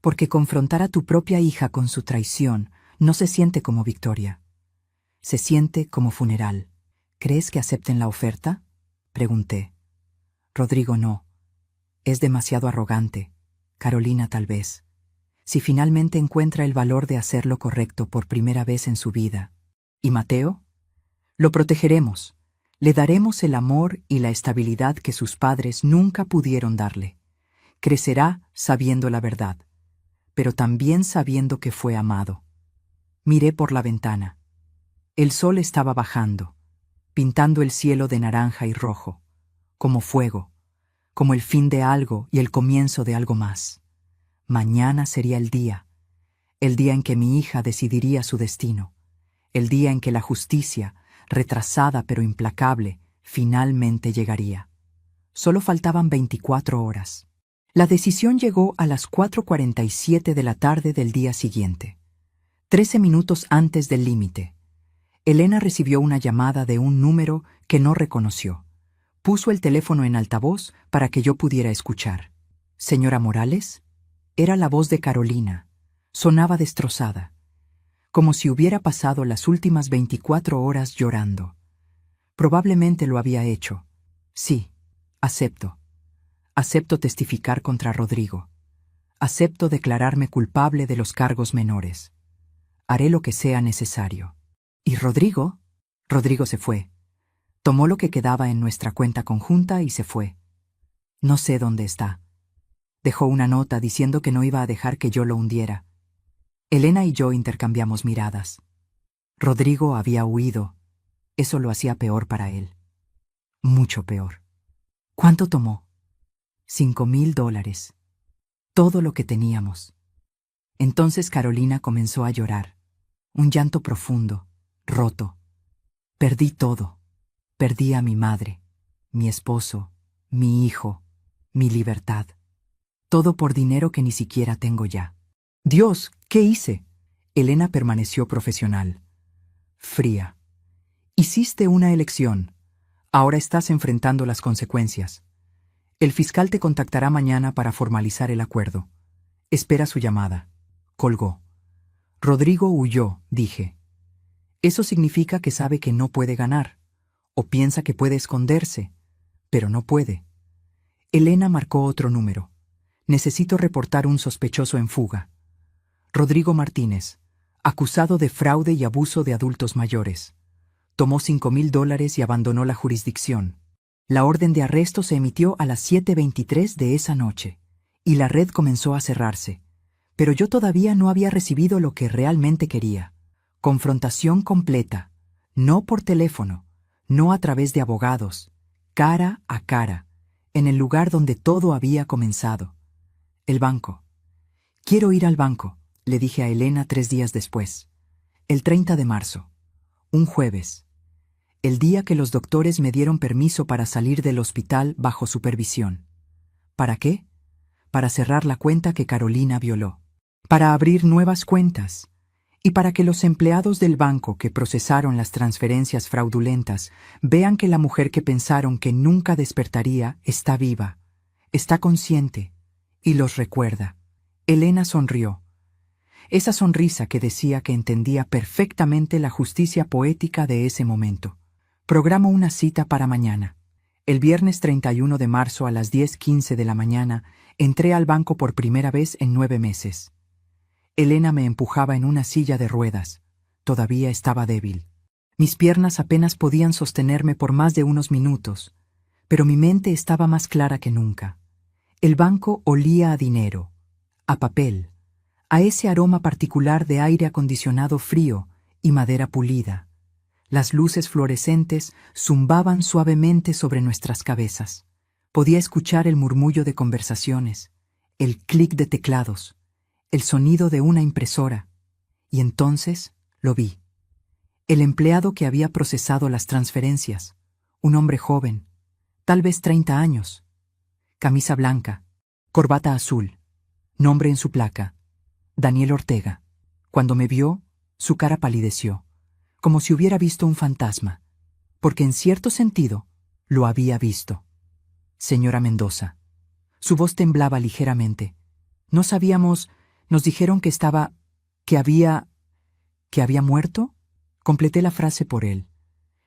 Porque confrontar a tu propia hija con su traición no se siente como victoria. Se siente como funeral. ¿Crees que acepten la oferta? Pregunté. Rodrigo no. Es demasiado arrogante. Carolina tal vez. Si finalmente encuentra el valor de hacer lo correcto por primera vez en su vida. ¿Y Mateo? Lo protegeremos. Le daremos el amor y la estabilidad que sus padres nunca pudieron darle. Crecerá sabiendo la verdad, pero también sabiendo que fue amado. Miré por la ventana. El sol estaba bajando, pintando el cielo de naranja y rojo, como fuego, como el fin de algo y el comienzo de algo más. Mañana sería el día en que mi hija decidiría su destino, el día en que la justicia, retrasada pero implacable, finalmente llegaría. Solo faltaban 24 horas. La decisión llegó a las 4:47 de la tarde del día siguiente, 13 minutos antes del límite. Elena recibió una llamada de un número que no reconoció. Puso el teléfono en altavoz para que yo pudiera escuchar. ¿Señora Morales? Era la voz de Carolina. Sonaba destrozada, como si hubiera pasado las últimas 24 horas llorando. Probablemente lo había hecho. Sí, acepto. Acepto testificar contra Rodrigo. Acepto declararme culpable de los cargos menores. Haré lo que sea necesario. ¿Y Rodrigo? Rodrigo se fue. Tomó lo que quedaba en nuestra cuenta conjunta y se fue. No sé dónde está. Dejó una nota diciendo que no iba a dejar que yo lo hundiera. Elena y yo intercambiamos miradas. Rodrigo había huido. Eso lo hacía peor para él. Mucho peor. ¿Cuánto tomó? $5,000. Todo lo que teníamos. Entonces Carolina comenzó a llorar. Un llanto profundo, roto. Perdí todo. Perdí a mi madre, mi esposo, mi hijo, mi libertad. Todo por dinero que ni siquiera tengo ya. Dios, ¿qué ¿Qué hice? Elena permaneció profesional. Fría. Hiciste una elección. Ahora estás enfrentando las consecuencias. El fiscal te contactará mañana para formalizar el acuerdo. Espera su llamada. Colgó. Rodrigo huyó, dije. Eso significa que sabe que no puede ganar, o piensa que puede esconderse, pero no puede. Elena marcó otro número. Necesito reportar un sospechoso en fuga. Rodrigo Martínez, acusado de fraude y abuso de adultos mayores. Tomó $5,000 y abandonó la jurisdicción. La orden de arresto se emitió a las 7:23 de esa noche, y la red comenzó a cerrarse. Pero yo todavía no había recibido lo que realmente quería. Confrontación completa, no por teléfono, no a través de abogados, cara a cara, en el lugar donde todo había comenzado. El banco. Quiero ir al banco, le dije a Elena 3 días después. El 30 de marzo. Un jueves. El día que los doctores me dieron permiso para salir del hospital bajo supervisión. ¿Para qué? Para cerrar la cuenta que Carolina violó. Para abrir nuevas cuentas. Y para que los empleados del banco que procesaron las transferencias fraudulentas vean que la mujer que pensaron que nunca despertaría está viva, está consciente y los recuerda. Elena sonrió. Esa sonrisa que decía que entendía perfectamente la justicia poética de ese momento. Programo una cita para mañana. El viernes 31 de marzo a las 10:15 de la mañana entré al banco por primera vez en 9 meses. Elena me empujaba en una silla de ruedas. Todavía estaba débil. Mis piernas apenas podían sostenerme por más de unos minutos, pero mi mente estaba más clara que nunca. El banco olía a dinero, a papel, a ese aroma particular de aire acondicionado frío y madera pulida. Las luces fluorescentes zumbaban suavemente sobre nuestras cabezas. Podía escuchar el murmullo de conversaciones, el clic de teclados, el sonido de una impresora, y entonces lo vi. El empleado que había procesado las transferencias, un hombre joven, tal vez 30 años, camisa blanca, corbata azul, nombre en su placa, Daniel Ortega. Cuando me vio, su cara palideció, como si hubiera visto un fantasma, porque en cierto sentido lo había visto. Señora Mendoza. Su voz temblaba ligeramente. No sabíamos. Nos dijeron que había muerto. Completé la frase por él.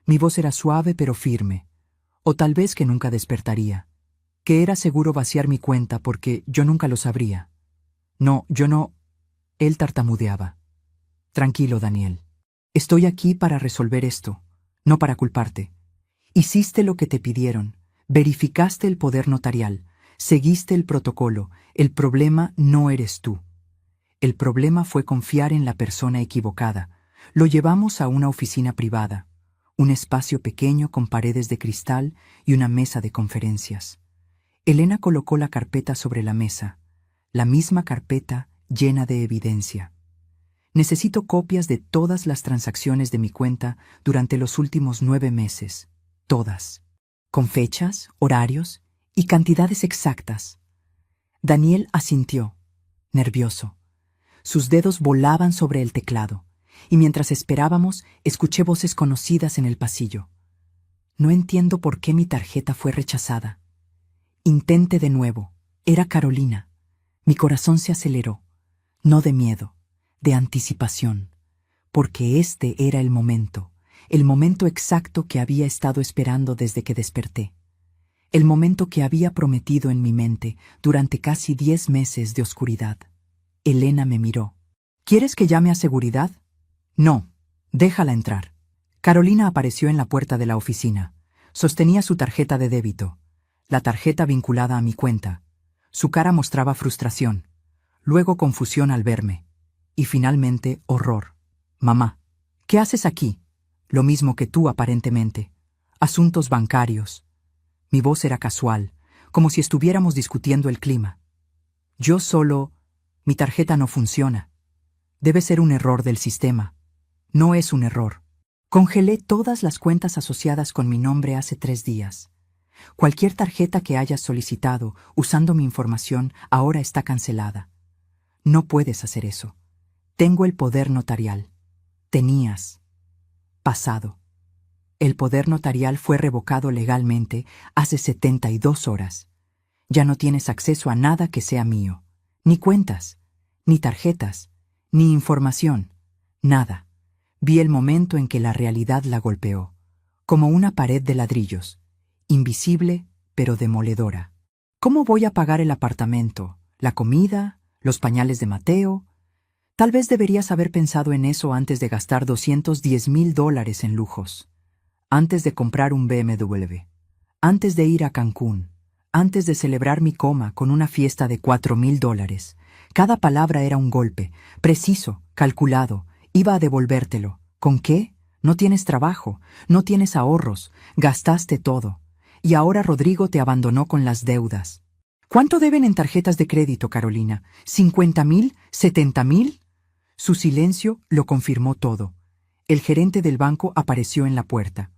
Mi voz era suave pero firme. O tal vez que nunca despertaría. Que era seguro vaciar mi cuenta porque yo nunca lo sabría. No, yo no. Él tartamudeaba. Tranquilo, Daniel. Estoy aquí para resolver esto, no para culparte. Hiciste lo que te pidieron. Verificaste el poder notarial. Seguiste el protocolo. El problema no eres tú. El problema fue confiar en la persona equivocada. Lo llevamos a una oficina privada, un espacio pequeño con paredes de cristal y una mesa de conferencias. Elena colocó la carpeta sobre la mesa, la misma carpeta llena de evidencia. Necesito copias de todas las transacciones de mi cuenta durante los últimos 9 meses, todas, con fechas, horarios y cantidades exactas. Daniel asintió, nervioso. Sus dedos volaban sobre el teclado, y mientras esperábamos, escuché voces conocidas en el pasillo. No entiendo por qué mi tarjeta fue rechazada. Intenté de nuevo. Era Carolina. Mi corazón se aceleró, no de miedo, de anticipación, porque este era el momento exacto que había estado esperando desde que desperté. El momento que había prometido en mi mente durante casi 10 meses de oscuridad. Elena me miró. ¿Quieres que llame a seguridad? No, déjala entrar. Carolina apareció en la puerta de la oficina. Sostenía su tarjeta de débito, la tarjeta vinculada a mi cuenta. Su cara mostraba frustración, luego confusión al verme, y finalmente horror. Mamá, ¿qué haces aquí? Lo mismo que tú aparentemente. Asuntos bancarios. Mi voz era casual, como si estuviéramos discutiendo el clima. Yo solo... Mi tarjeta no funciona. Debe ser un error del sistema. No es un error. Congelé todas las cuentas asociadas con mi nombre hace 3 días. Cualquier tarjeta que hayas solicitado usando mi información ahora está cancelada. No puedes hacer eso. Tengo el poder notarial. Tenías. Pasado. El poder notarial fue revocado legalmente hace 72 horas. Ya no tienes acceso a nada que sea mío. Ni cuentas, ni tarjetas, ni información. Nada. Vi el momento en que la realidad la golpeó, como una pared de ladrillos, invisible pero demoledora. ¿Cómo voy a pagar el apartamento, la comida, los pañales de Mateo? Tal vez deberías haber pensado en eso antes de gastar $210,000 en lujos, antes de comprar un BMW, antes de ir a Cancún, antes de celebrar mi coma con una fiesta de $4,000. Cada palabra era un golpe, preciso, calculado. Iba a devolvértelo. ¿Con qué? No tienes trabajo, no tienes ahorros, gastaste todo. Y ahora Rodrigo te abandonó con las deudas. ¿Cuánto deben en tarjetas de crédito, Carolina? ¿50,000? ¿70,000? Su silencio lo confirmó todo. El gerente del banco apareció en la puerta.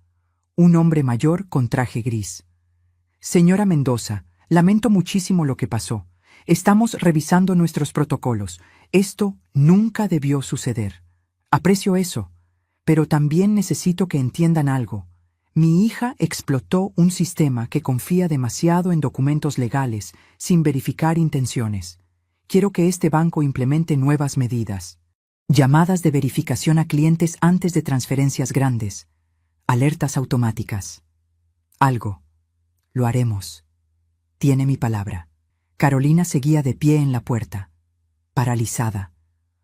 Un hombre mayor con traje gris. Señora Mendoza, lamento muchísimo lo que pasó. Estamos revisando nuestros protocolos. Esto nunca debió suceder. Aprecio eso, pero también necesito que entiendan algo. Mi hija explotó un sistema que confía demasiado en documentos legales, sin verificar intenciones. Quiero que este banco implemente nuevas medidas. Llamadas de verificación a clientes antes de transferencias grandes. Alertas automáticas. Algo. Lo haremos. Tiene mi palabra. Carolina seguía de pie en la puerta, paralizada,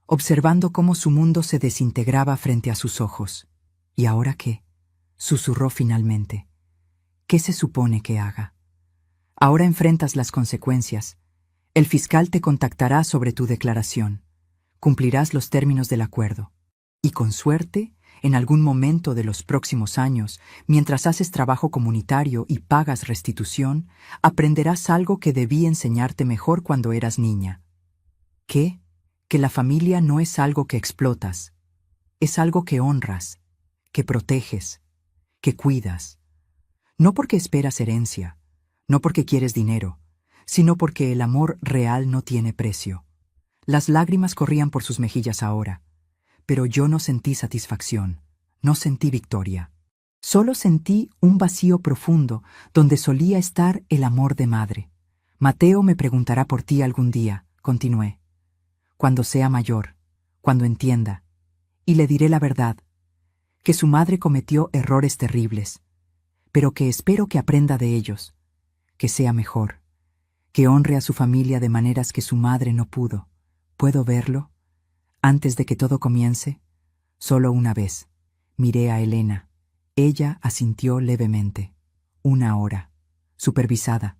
observando cómo su mundo se desintegraba frente a sus ojos. ¿Y ahora qué? Susurró finalmente. ¿Qué se supone que haga? Ahora enfrentas las consecuencias. El fiscal te contactará sobre tu declaración. Cumplirás los términos del acuerdo. Y con suerte, en algún momento de los próximos años, mientras haces trabajo comunitario y pagas restitución, aprenderás algo que debí enseñarte mejor cuando eras niña. ¿Qué? Que la familia no es algo que explotas. Es algo que honras, que proteges, que cuidas. No porque esperas herencia, no porque quieres dinero, sino porque el amor real no tiene precio. Las lágrimas corrían por sus mejillas ahora, pero yo no sentí satisfacción, no sentí victoria. Solo sentí un vacío profundo donde solía estar el amor de madre. Mateo me preguntará por ti algún día, continué. Cuando sea mayor, cuando entienda, y le diré la verdad, que su madre cometió errores terribles, pero que espero que aprenda de ellos, que sea mejor, que honre a su familia de maneras que su madre no pudo. ¿Puedo verlo? Antes de que todo comience, solo una vez, miré a Elena. Ella asintió levemente. 1 hora, supervisada,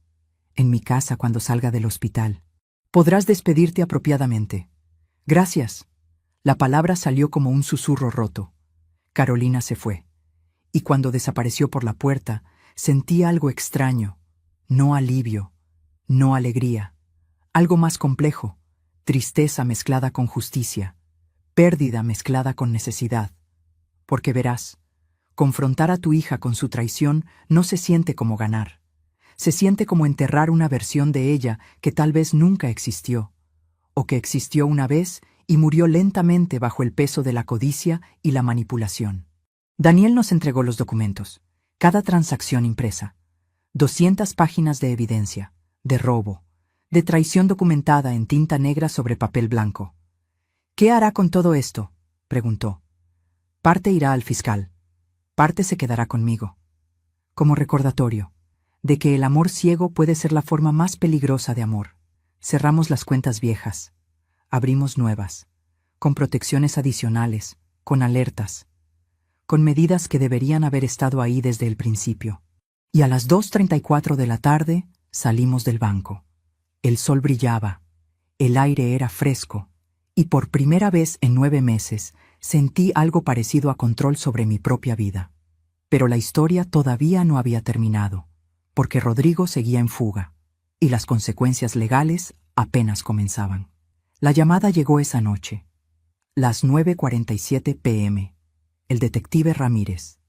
en mi casa cuando salga del hospital. Podrás despedirte apropiadamente. Gracias. La palabra salió como un susurro roto. Carolina se fue. Y cuando desapareció por la puerta, sentí algo extraño. No alivio, no alegría. Algo más complejo. Tristeza mezclada con justicia. Pérdida mezclada con necesidad. Porque verás, confrontar a tu hija con su traición no se siente como ganar. Se siente como enterrar una versión de ella que tal vez nunca existió, o que existió una vez y murió lentamente bajo el peso de la codicia y la manipulación. Daniel nos entregó los documentos, cada transacción impresa, 200 páginas de evidencia, de robo, de traición documentada en tinta negra sobre papel blanco. ¿Qué hará con todo esto?, preguntó. Parte irá al fiscal, parte se quedará conmigo, como recordatorio de que el amor ciego puede ser la forma más peligrosa de amor. Cerramos las cuentas viejas, abrimos nuevas, con protecciones adicionales, con alertas, con medidas que deberían haber estado ahí desde el principio. Y a las 2:34 de la tarde salimos del banco. El sol brillaba, el aire era fresco, y por primera vez en 9 meses sentí algo parecido a control sobre mi propia vida. Pero la historia todavía no había terminado, porque Rodrigo seguía en fuga, y las consecuencias legales apenas comenzaban. La llamada llegó esa noche, las 9:47 p.m. El detective Ramírez.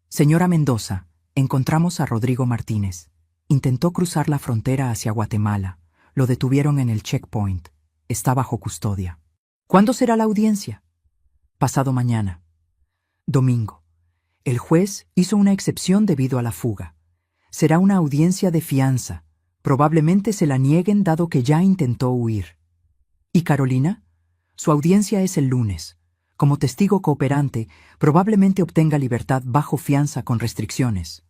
Señora Mendoza, encontramos a Rodrigo Martínez. Intentó cruzar la frontera hacia Guatemala. Lo detuvieron en el checkpoint. Está bajo custodia. ¿Cuándo será la audiencia? Pasado mañana. Domingo. El juez hizo una excepción debido a la fuga. Será una audiencia de fianza. Probablemente se la nieguen dado que ya intentó huir. ¿Y Carolina? Su audiencia es el lunes. Como testigo cooperante, probablemente obtenga libertad bajo fianza con restricciones.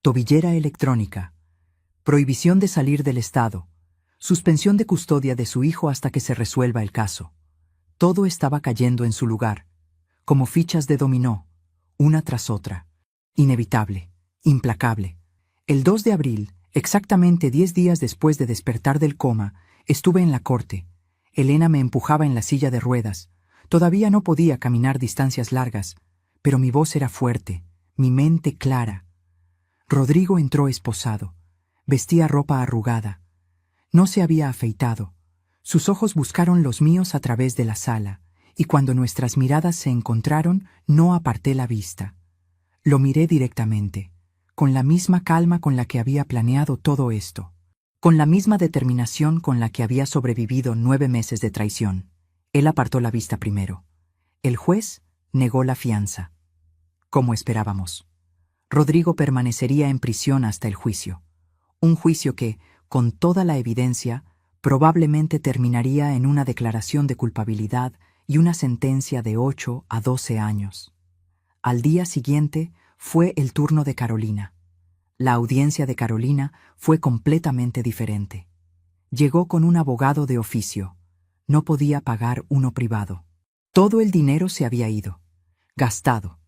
Tobillera electrónica. Prohibición de salir del estado. Suspensión de custodia de su hijo hasta que se resuelva el caso. Todo estaba cayendo en su lugar, como fichas de dominó, una tras otra. Inevitable, implacable. El 2 de abril, exactamente 10 días después de despertar del coma, estuve en la corte. Elena me empujaba en la silla de ruedas. Todavía no podía caminar distancias largas, pero mi voz era fuerte, mi mente clara. Rodrigo entró esposado. Vestía ropa arrugada. No se había afeitado. Sus ojos buscaron los míos a través de la sala, y cuando nuestras miradas se encontraron, no aparté la vista. Lo miré directamente, con la misma calma con la que había planeado todo esto, con la misma determinación con la que había sobrevivido 9 meses de traición. Él apartó la vista primero. El juez negó la fianza. Como esperábamos. Rodrigo permanecería en prisión hasta el juicio. Un juicio que, con toda la evidencia, probablemente terminaría en una declaración de culpabilidad y una sentencia de 8 a 12 años. Al día siguiente fue el turno de Carolina. La audiencia de Carolina fue completamente diferente. Llegó con un abogado de oficio. No podía pagar uno privado. Todo el dinero se había ido, gastado,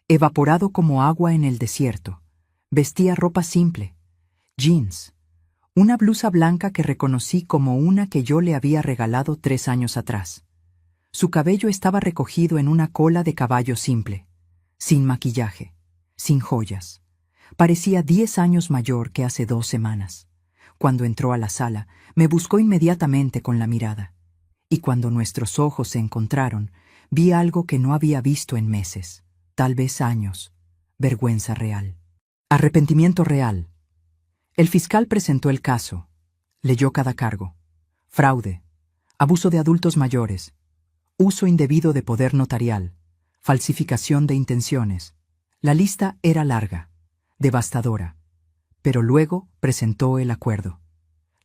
evaporado como agua en el desierto. Vestía ropa simple, jeans, una blusa blanca que reconocí como una que yo le había regalado 3 años atrás. Su cabello estaba recogido en una cola de caballo simple, sin maquillaje, sin joyas. Parecía 10 años mayor que hace 2 semanas. Cuando entró a la sala, me buscó inmediatamente con la mirada. Y cuando nuestros ojos se encontraron, vi algo que no había visto en meses, tal vez años. Vergüenza real. Arrepentimiento real. El fiscal presentó el caso. Leyó cada cargo. Fraude. Abuso de adultos mayores. Uso indebido de poder notarial. Falsificación de intenciones. La lista era larga, devastadora. Pero luego presentó el acuerdo.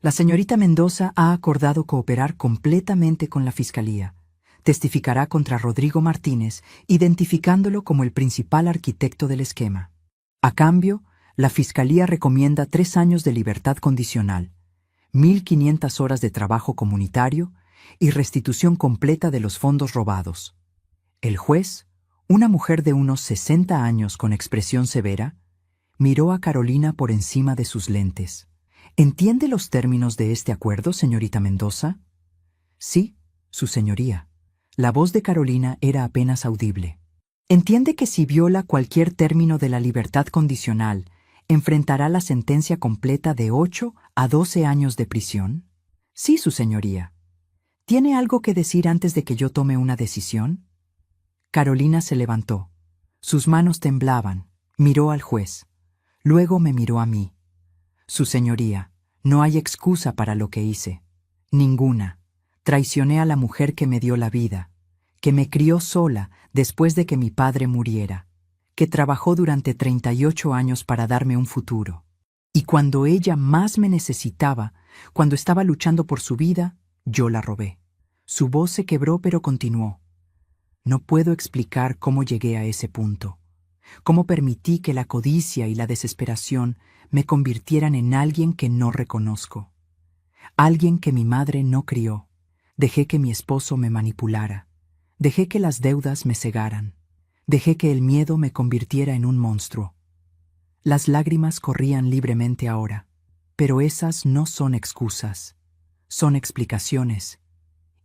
La señorita Mendoza ha acordado cooperar completamente con la Fiscalía. Testificará contra Rodrigo Martínez, identificándolo como el principal arquitecto del esquema. A cambio, la Fiscalía recomienda 3 años de libertad condicional, 1.500 horas de trabajo comunitario y restitución completa de los fondos robados. El juez, una mujer de unos 60 años con expresión severa, miró a Carolina por encima de sus lentes. ¿Entiende los términos de este acuerdo, señorita Mendoza? Sí, su señoría. La voz de Carolina era apenas audible. ¿Entiende que si viola cualquier término de la libertad condicional, enfrentará la sentencia completa de 8 a 12 años de prisión? Sí, su señoría. ¿Tiene algo que decir antes de que yo tome una decisión? Carolina se levantó. Sus manos temblaban. Miró al juez. Luego me miró a mí. Su señoría, no hay excusa para lo que hice. Ninguna. Traicioné a la mujer que me dio la vida, que me crió sola después de que mi padre muriera, que trabajó durante 38 años para darme un futuro. Y cuando ella más me necesitaba, cuando estaba luchando por su vida, yo la robé. Su voz se quebró pero continuó. No puedo explicar cómo llegué a ese punto. Cómo permití que la codicia y la desesperación me convirtieran en alguien que no reconozco. Alguien que mi madre no crió. Dejé que mi esposo me manipulara. Dejé que las deudas me cegaran. Dejé que el miedo me convirtiera en un monstruo. Las lágrimas corrían libremente ahora, pero esas no son excusas. Son explicaciones,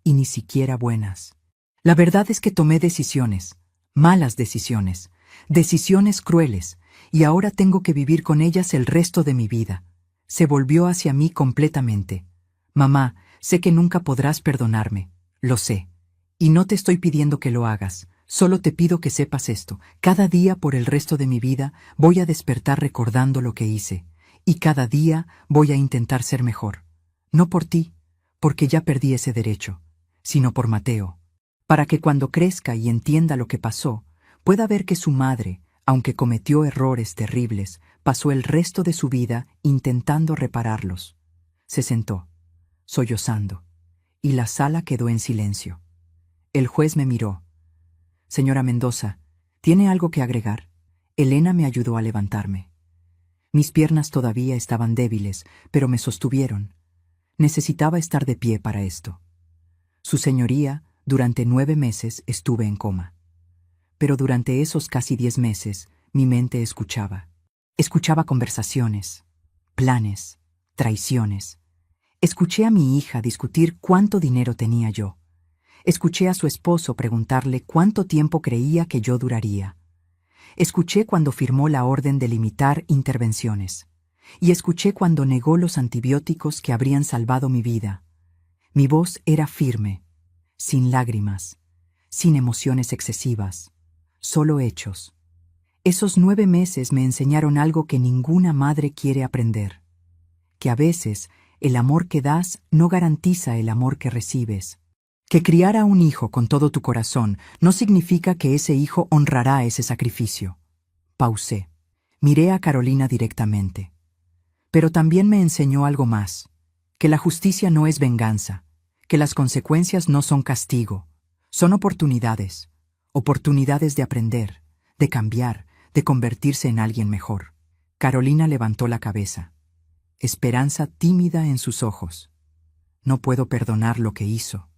y ni siquiera buenas. La verdad es que tomé decisiones, malas decisiones, decisiones crueles, y ahora tengo que vivir con ellas el resto de mi vida. Se volvió hacia mí completamente. Mamá, sé que nunca podrás perdonarme, lo sé. Y no te estoy pidiendo que lo hagas, solo te pido que sepas esto. Cada día por el resto de mi vida voy a despertar recordando lo que hice, y cada día voy a intentar ser mejor. No por ti, porque ya perdí ese derecho, sino por Mateo, para que cuando crezca y entienda lo que pasó, pueda ver que su madre, aunque cometió errores terribles, pasó el resto de su vida intentando repararlos. Se sentó, sollozando, y la sala quedó en silencio. El juez me miró. Señora Mendoza, ¿tiene algo que agregar? Elena me ayudó a levantarme. Mis piernas todavía estaban débiles, pero me sostuvieron. Necesitaba estar de pie para esto. Su señoría, durante 9 meses estuve en coma. Pero durante esos casi 10 meses, mi mente escuchaba. Escuchaba conversaciones, planes, traiciones. Escuché a mi hija discutir cuánto dinero tenía yo. Escuché a su esposo preguntarle cuánto tiempo creía que yo duraría. Escuché cuando firmó la orden de limitar intervenciones. Y escuché cuando negó los antibióticos que habrían salvado mi vida. Mi voz era firme, sin lágrimas, sin emociones excesivas, solo hechos. Esos 9 meses me enseñaron algo que ninguna madre quiere aprender. Que a veces el amor que das no garantiza el amor que recibes. Que criar a un hijo con todo tu corazón no significa que ese hijo honrará ese sacrificio. Pausé. Miré a Carolina directamente. Pero también me enseñó algo más. Que la justicia no es venganza. Que las consecuencias no son castigo. Son oportunidades. Oportunidades de aprender, de cambiar, de convertirse en alguien mejor. Carolina levantó la cabeza. Esperanza tímida en sus ojos. No puedo perdonar lo que hizo.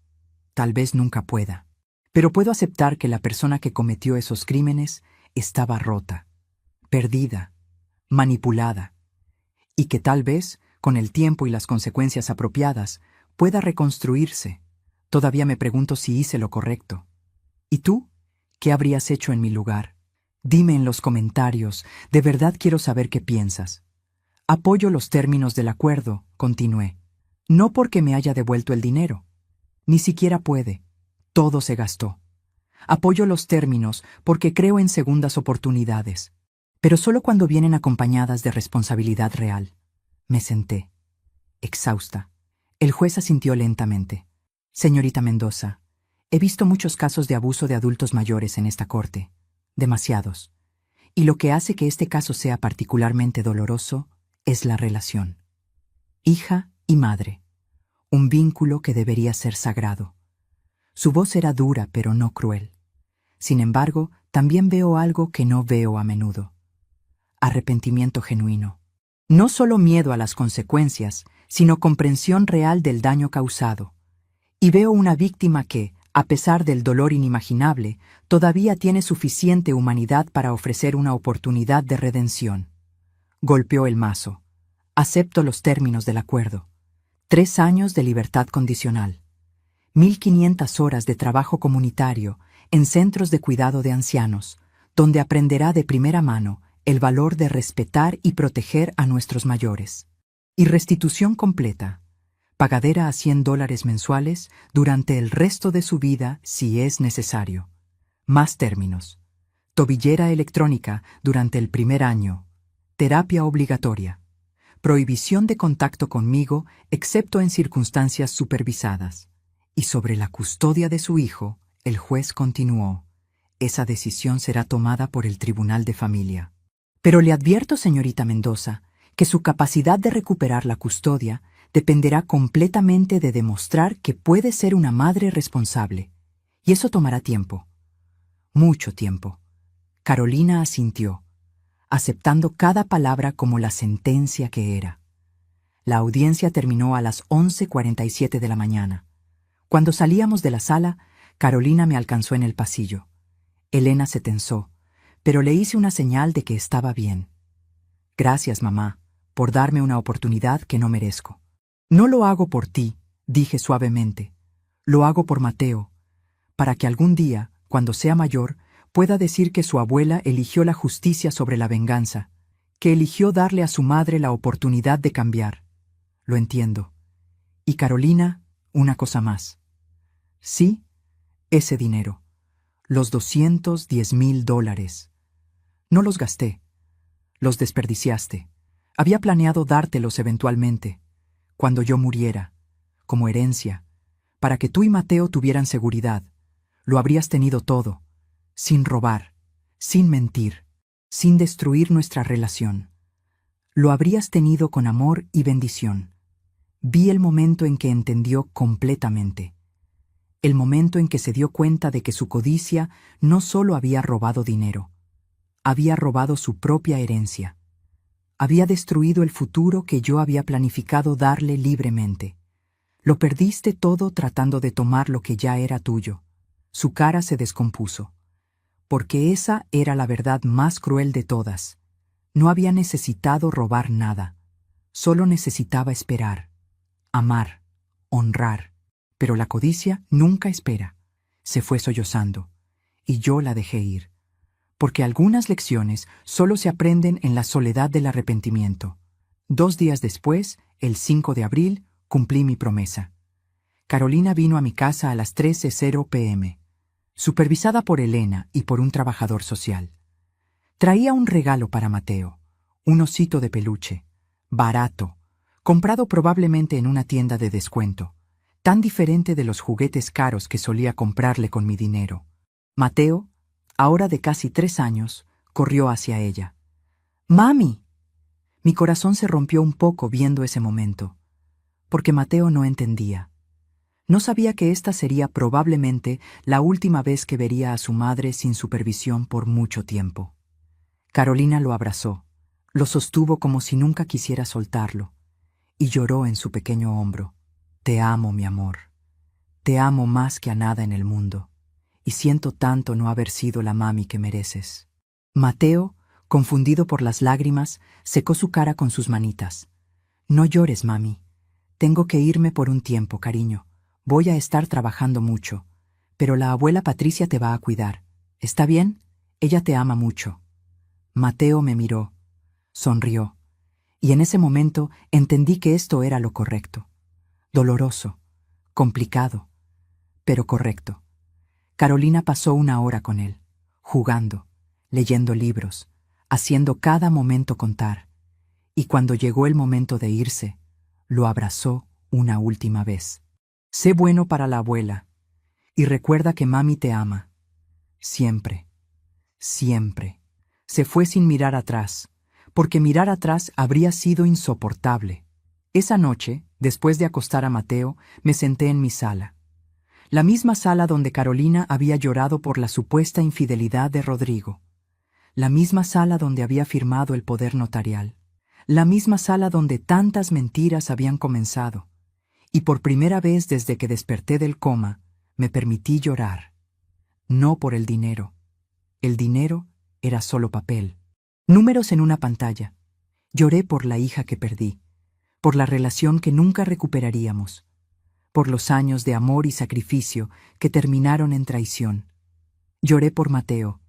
Tal vez nunca pueda. Pero puedo aceptar que la persona que cometió esos crímenes estaba rota, perdida, manipulada, y que tal vez, con el tiempo y las consecuencias apropiadas, pueda reconstruirse. Todavía me pregunto si hice lo correcto. ¿Y tú? ¿Qué habrías hecho en mi lugar? Dime en los comentarios, de verdad quiero saber qué piensas. Apoyo los términos del acuerdo, continué. No porque me haya devuelto el dinero. Ni siquiera puede. Todo se gastó. Apoyo los términos porque creo en segundas oportunidades, pero solo cuando vienen acompañadas de responsabilidad real. Me senté, exhausta. El juez asintió lentamente. Señorita Mendoza, he visto muchos casos de abuso de adultos mayores en esta corte. Demasiados. Y lo que hace que este caso sea particularmente doloroso es la relación. Hija y madre. Un vínculo que debería ser sagrado. Su voz era dura pero no cruel. Sin embargo, también veo algo que no veo a menudo. Arrepentimiento genuino. No solo miedo a las consecuencias, sino comprensión real del daño causado. Y veo una víctima que, a pesar del dolor inimaginable, todavía tiene suficiente humanidad para ofrecer una oportunidad de redención. Golpeó el mazo. Acepto los términos del acuerdo. 3 años de libertad condicional. 1.500 horas de trabajo comunitario en centros de cuidado de ancianos, donde aprenderá de primera mano el valor de respetar y proteger a nuestros mayores. Y restitución completa. Pagadera a $100 mensuales durante el resto de su vida si es necesario. Más términos. Tobillera electrónica durante el primer año. Terapia obligatoria. Prohibición de contacto conmigo excepto en circunstancias supervisadas. Y sobre la custodia de su hijo, el juez continuó. Esa decisión será tomada por el Tribunal de Familia. Pero le advierto, señorita Mendoza, que su capacidad de recuperar la custodia dependerá completamente de demostrar que puede ser una madre responsable. Y eso tomará tiempo. Mucho tiempo. Carolina asintió, aceptando cada palabra como la sentencia que era. La audiencia terminó a las 11:47 de la mañana. Cuando salíamos de la sala, Carolina me alcanzó en el pasillo. Elena se tensó, pero le hice una señal de que estaba bien. Gracias, mamá, por darme una oportunidad que no merezco. No lo hago por ti, dije suavemente. Lo hago por Mateo, para que algún día, cuando sea mayor, pueda decir que su abuela eligió la justicia sobre la venganza, que eligió darle a su madre la oportunidad de cambiar. Lo entiendo. Y Carolina, una cosa más. Sí, ese dinero. Los $210,000. No los gasté. Los desperdiciaste. Había planeado dártelos eventualmente, cuando yo muriera, como herencia, para que tú y Mateo tuvieran seguridad. Lo habrías tenido todo, sin robar, sin mentir, sin destruir nuestra relación. Lo habrías tenido con amor y bendición. Vi el momento en que entendió completamente. El momento en que se dio cuenta de que su codicia no solo había robado dinero, había robado su propia herencia. Había destruido el futuro que yo había planificado darle libremente. Lo perdiste todo tratando de tomar lo que ya era tuyo. Su cara se descompuso. Porque esa era la verdad más cruel de todas. No había necesitado robar nada. Solo necesitaba esperar, amar, honrar. Pero la codicia nunca espera. Se fue sollozando. Y yo la dejé ir. Porque algunas lecciones solo se aprenden en la soledad del arrepentimiento. 2 días después, el 5 de abril, cumplí mi promesa. Carolina vino a mi casa a las 13:00 p.m., supervisada por Elena y por un trabajador social. Traía un regalo para Mateo, un osito de peluche, barato, comprado probablemente en una tienda de descuento, tan diferente de los juguetes caros que solía comprarle con mi dinero. Mateo, ahora de casi 3 años, corrió hacia ella. ¡Mami! Mi corazón se rompió un poco viendo ese momento, porque Mateo no entendía. No sabía que esta sería probablemente la última vez que vería a su madre sin supervisión por mucho tiempo. Carolina lo abrazó, lo sostuvo como si nunca quisiera soltarlo, y lloró en su pequeño hombro. Te amo, mi amor. Te amo más que a nada en el mundo, y siento tanto no haber sido la mami que mereces. Mateo, confundido por las lágrimas, secó su cara con sus manitas. No llores, mami. Tengo que irme por un tiempo, cariño. Voy a estar trabajando mucho, pero la abuela Patricia te va a cuidar. ¿Está bien? Ella te ama mucho. Mateo me miró, sonrió, y en ese momento entendí que esto era lo correcto. Doloroso, complicado, pero correcto. Carolina pasó 1 hora con él, jugando, leyendo libros, haciendo cada momento contar, y cuando llegó el momento de irse, lo abrazó una última vez. Sé bueno para la abuela, y recuerda que mami te ama. Siempre, siempre. Se fue sin mirar atrás, porque mirar atrás habría sido insoportable. Esa noche, después de acostar a Mateo, me senté en mi sala. La misma sala donde Carolina había llorado por la supuesta infidelidad de Rodrigo. La misma sala donde había firmado el poder notarial. La misma sala donde tantas mentiras habían comenzado. Y por primera vez desde que desperté del coma, me permití llorar. No por el dinero. El dinero era solo papel. Números en una pantalla. Lloré por la hija que perdí, por la relación que nunca recuperaríamos, por los años de amor y sacrificio que terminaron en traición. Lloré por Mateo,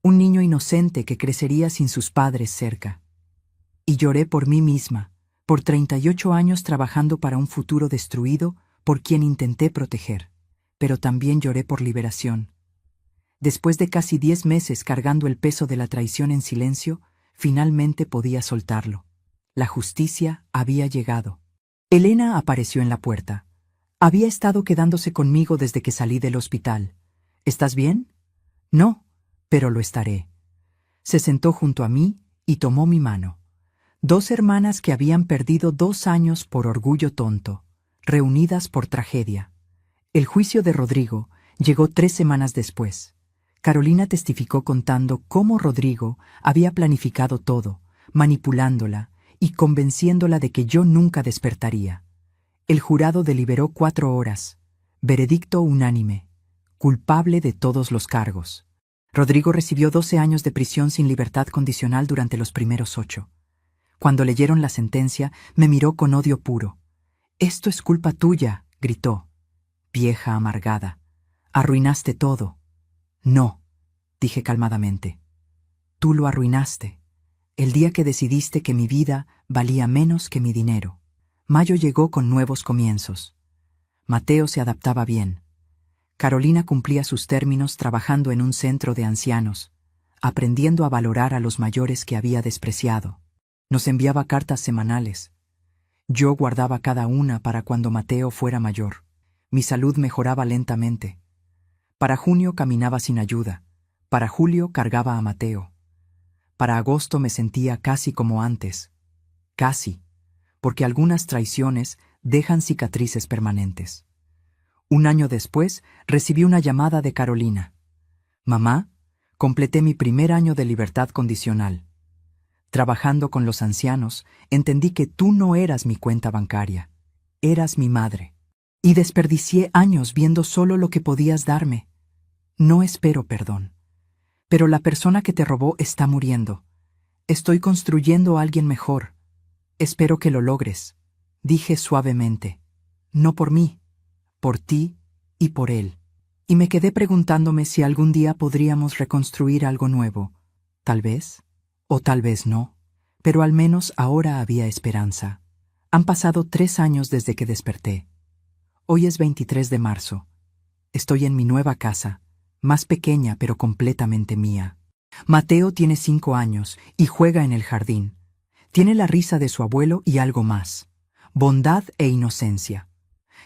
un niño inocente que crecería sin sus padres cerca. Y lloré por mí misma, por 38 años trabajando para un futuro destruido por quien intenté proteger. Pero también lloré por liberación. Después de casi 10 meses cargando el peso de la traición en silencio, finalmente podía soltarlo. La justicia había llegado. Elena apareció en la puerta. Había estado quedándose conmigo desde que salí del hospital. ¿Estás bien? No, pero lo estaré. Se sentó junto a mí y tomó mi mano. 2 hermanas que habían perdido 2 años por orgullo tonto, reunidas por tragedia. El juicio de Rodrigo llegó 3 semanas después. Carolina testificó contando cómo Rodrigo había planificado todo, manipulándola y convenciéndola de que yo nunca despertaría. El jurado deliberó 4 horas. Veredicto unánime. Culpable de todos los cargos. Rodrigo recibió 12 años de prisión sin libertad condicional durante los primeros 8. Cuando leyeron la sentencia, me miró con odio puro. «Esto es culpa tuya», gritó. «Vieja amargada. Arruinaste todo». «No», dije calmadamente. «Tú lo arruinaste. El día que decidiste que mi vida valía menos que mi dinero». Mayo llegó con nuevos comienzos. Mateo se adaptaba bien. Carolina cumplía sus términos trabajando en un centro de ancianos, aprendiendo a valorar a los mayores que había despreciado. Nos enviaba cartas semanales. Yo guardaba cada una para cuando Mateo fuera mayor. Mi salud mejoraba lentamente. Para junio caminaba sin ayuda. Para julio cargaba a Mateo. Para agosto me sentía casi como antes. Casi, porque algunas traiciones dejan cicatrices permanentes. Un año después recibí una llamada de Carolina. Mamá, completé mi primer año de libertad condicional. Trabajando con los ancianos, entendí que tú no eras mi cuenta bancaria, eras mi madre. Y desperdicié años viendo solo lo que podías darme. No espero perdón. Pero la persona que te robó está muriendo. Estoy construyendo a alguien mejor. Espero que lo logres, dije suavemente. No por mí, por ti y por él. Y me quedé preguntándome si algún día podríamos reconstruir algo nuevo. Tal vez, o tal vez no. Pero al menos ahora había esperanza. Han pasado 3 años desde que desperté. Hoy es 23 de marzo. Estoy en mi nueva casa, más pequeña pero completamente mía. Mateo tiene 5 años y juega en el jardín. Tiene la risa de su abuelo y algo más: bondad e inocencia.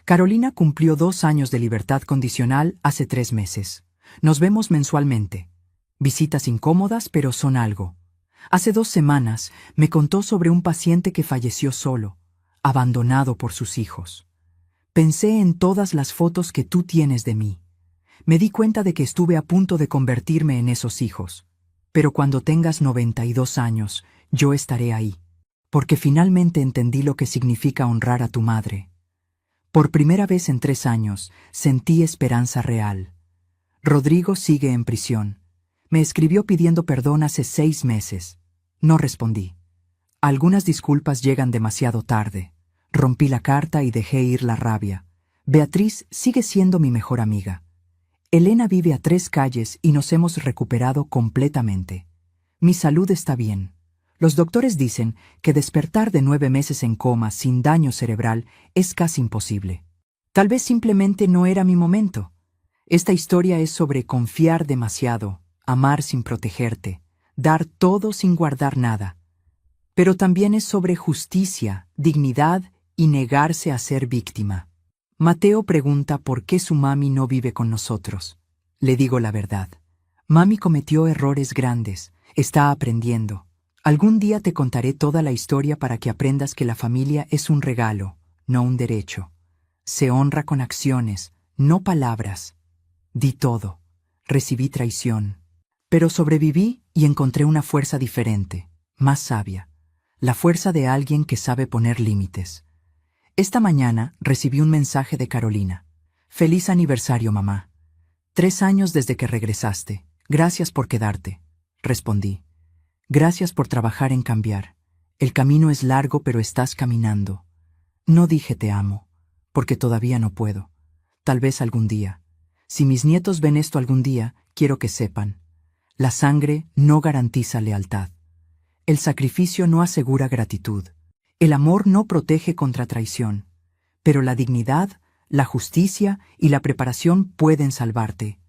Carolina cumplió 2 años de libertad condicional hace 3 meses. Nos vemos mensualmente. Visitas incómodas, pero son algo. Hace 2 semanas me contó sobre un paciente que falleció solo, abandonado por sus hijos. Pensé en todas las fotos que tú tienes de mí. Me di cuenta de que estuve a punto de convertirme en esos hijos. Pero cuando tengas 92 años, yo estaré ahí. Porque finalmente entendí lo que significa honrar a tu madre. Por primera vez en 3 años, sentí esperanza real. Rodrigo sigue en prisión. Me escribió pidiendo perdón hace 6 meses. No respondí. Algunas disculpas llegan demasiado tarde. Rompí la carta y dejé ir la rabia. Beatriz sigue siendo mi mejor amiga. Elena vive a 3 calles y nos hemos recuperado completamente. Mi salud está bien. Los doctores dicen que despertar de 9 meses en coma sin daño cerebral es casi imposible. Tal vez simplemente no era mi momento. Esta historia es sobre confiar demasiado, amar sin protegerte, dar todo sin guardar nada. Pero también es sobre justicia, dignidad y negarse a ser víctima. Mateo pregunta por qué su mami no vive con nosotros. Le digo la verdad. Mami cometió errores grandes, está aprendiendo. Algún día te contaré toda la historia para que aprendas que la familia es un regalo, no un derecho. Se honra con acciones, no palabras. Di todo. Recibí traición. Pero sobreviví y encontré una fuerza diferente, más sabia. La fuerza de alguien que sabe poner límites. Esta mañana recibí un mensaje de Carolina. Feliz aniversario, mamá. 3 años desde que regresaste. Gracias por quedarte. Respondí. Gracias por trabajar en cambiar. El camino es largo, pero estás caminando. No dije te amo, porque todavía no puedo. Tal vez algún día. Si mis nietos ven esto algún día, quiero que sepan. La sangre no garantiza lealtad. El sacrificio no asegura gratitud. El amor no protege contra traición. Pero la dignidad, la justicia y la preparación pueden salvarte.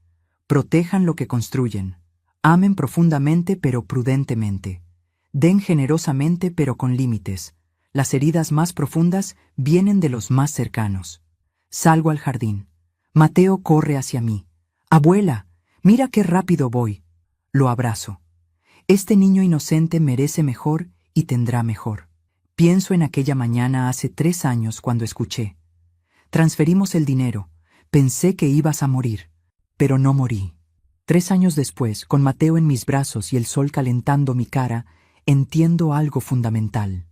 Protejan lo que construyen. Amen profundamente pero prudentemente. Den generosamente pero con límites. Las heridas más profundas vienen de los más cercanos. Salgo al jardín. Mateo corre hacia mí. Abuela, mira qué rápido voy. Lo abrazo. Este niño inocente merece mejor y tendrá mejor. Pienso en aquella mañana hace 3 años cuando escuché. Transferimos el dinero. Pensé que ibas a morir. Pero no morí. 3 años después, con Mateo en mis brazos y el sol calentando mi cara, entiendo algo fundamental.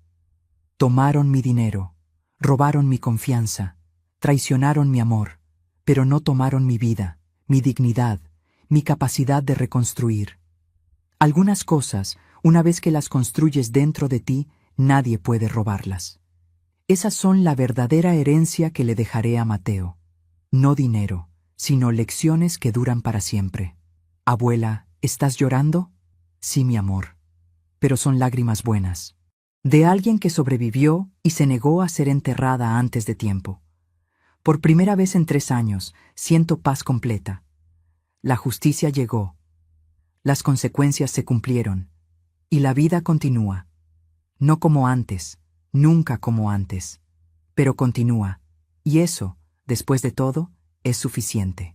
Tomaron mi dinero, robaron mi confianza, traicionaron mi amor, pero no tomaron mi vida, mi dignidad, mi capacidad de reconstruir. Algunas cosas, una vez que las construyes dentro de ti, nadie puede robarlas. Esas son la verdadera herencia que le dejaré a Mateo. No dinero, sino lecciones que duran para siempre. Abuela, ¿estás llorando? Sí, mi amor. Pero son lágrimas buenas. De alguien que sobrevivió y se negó a ser enterrada antes de tiempo. Por primera vez en 3 años, siento paz completa. La justicia llegó. Las consecuencias se cumplieron. Y la vida continúa. No como antes, nunca como antes. Pero continúa. Y eso, después de todo, es suficiente.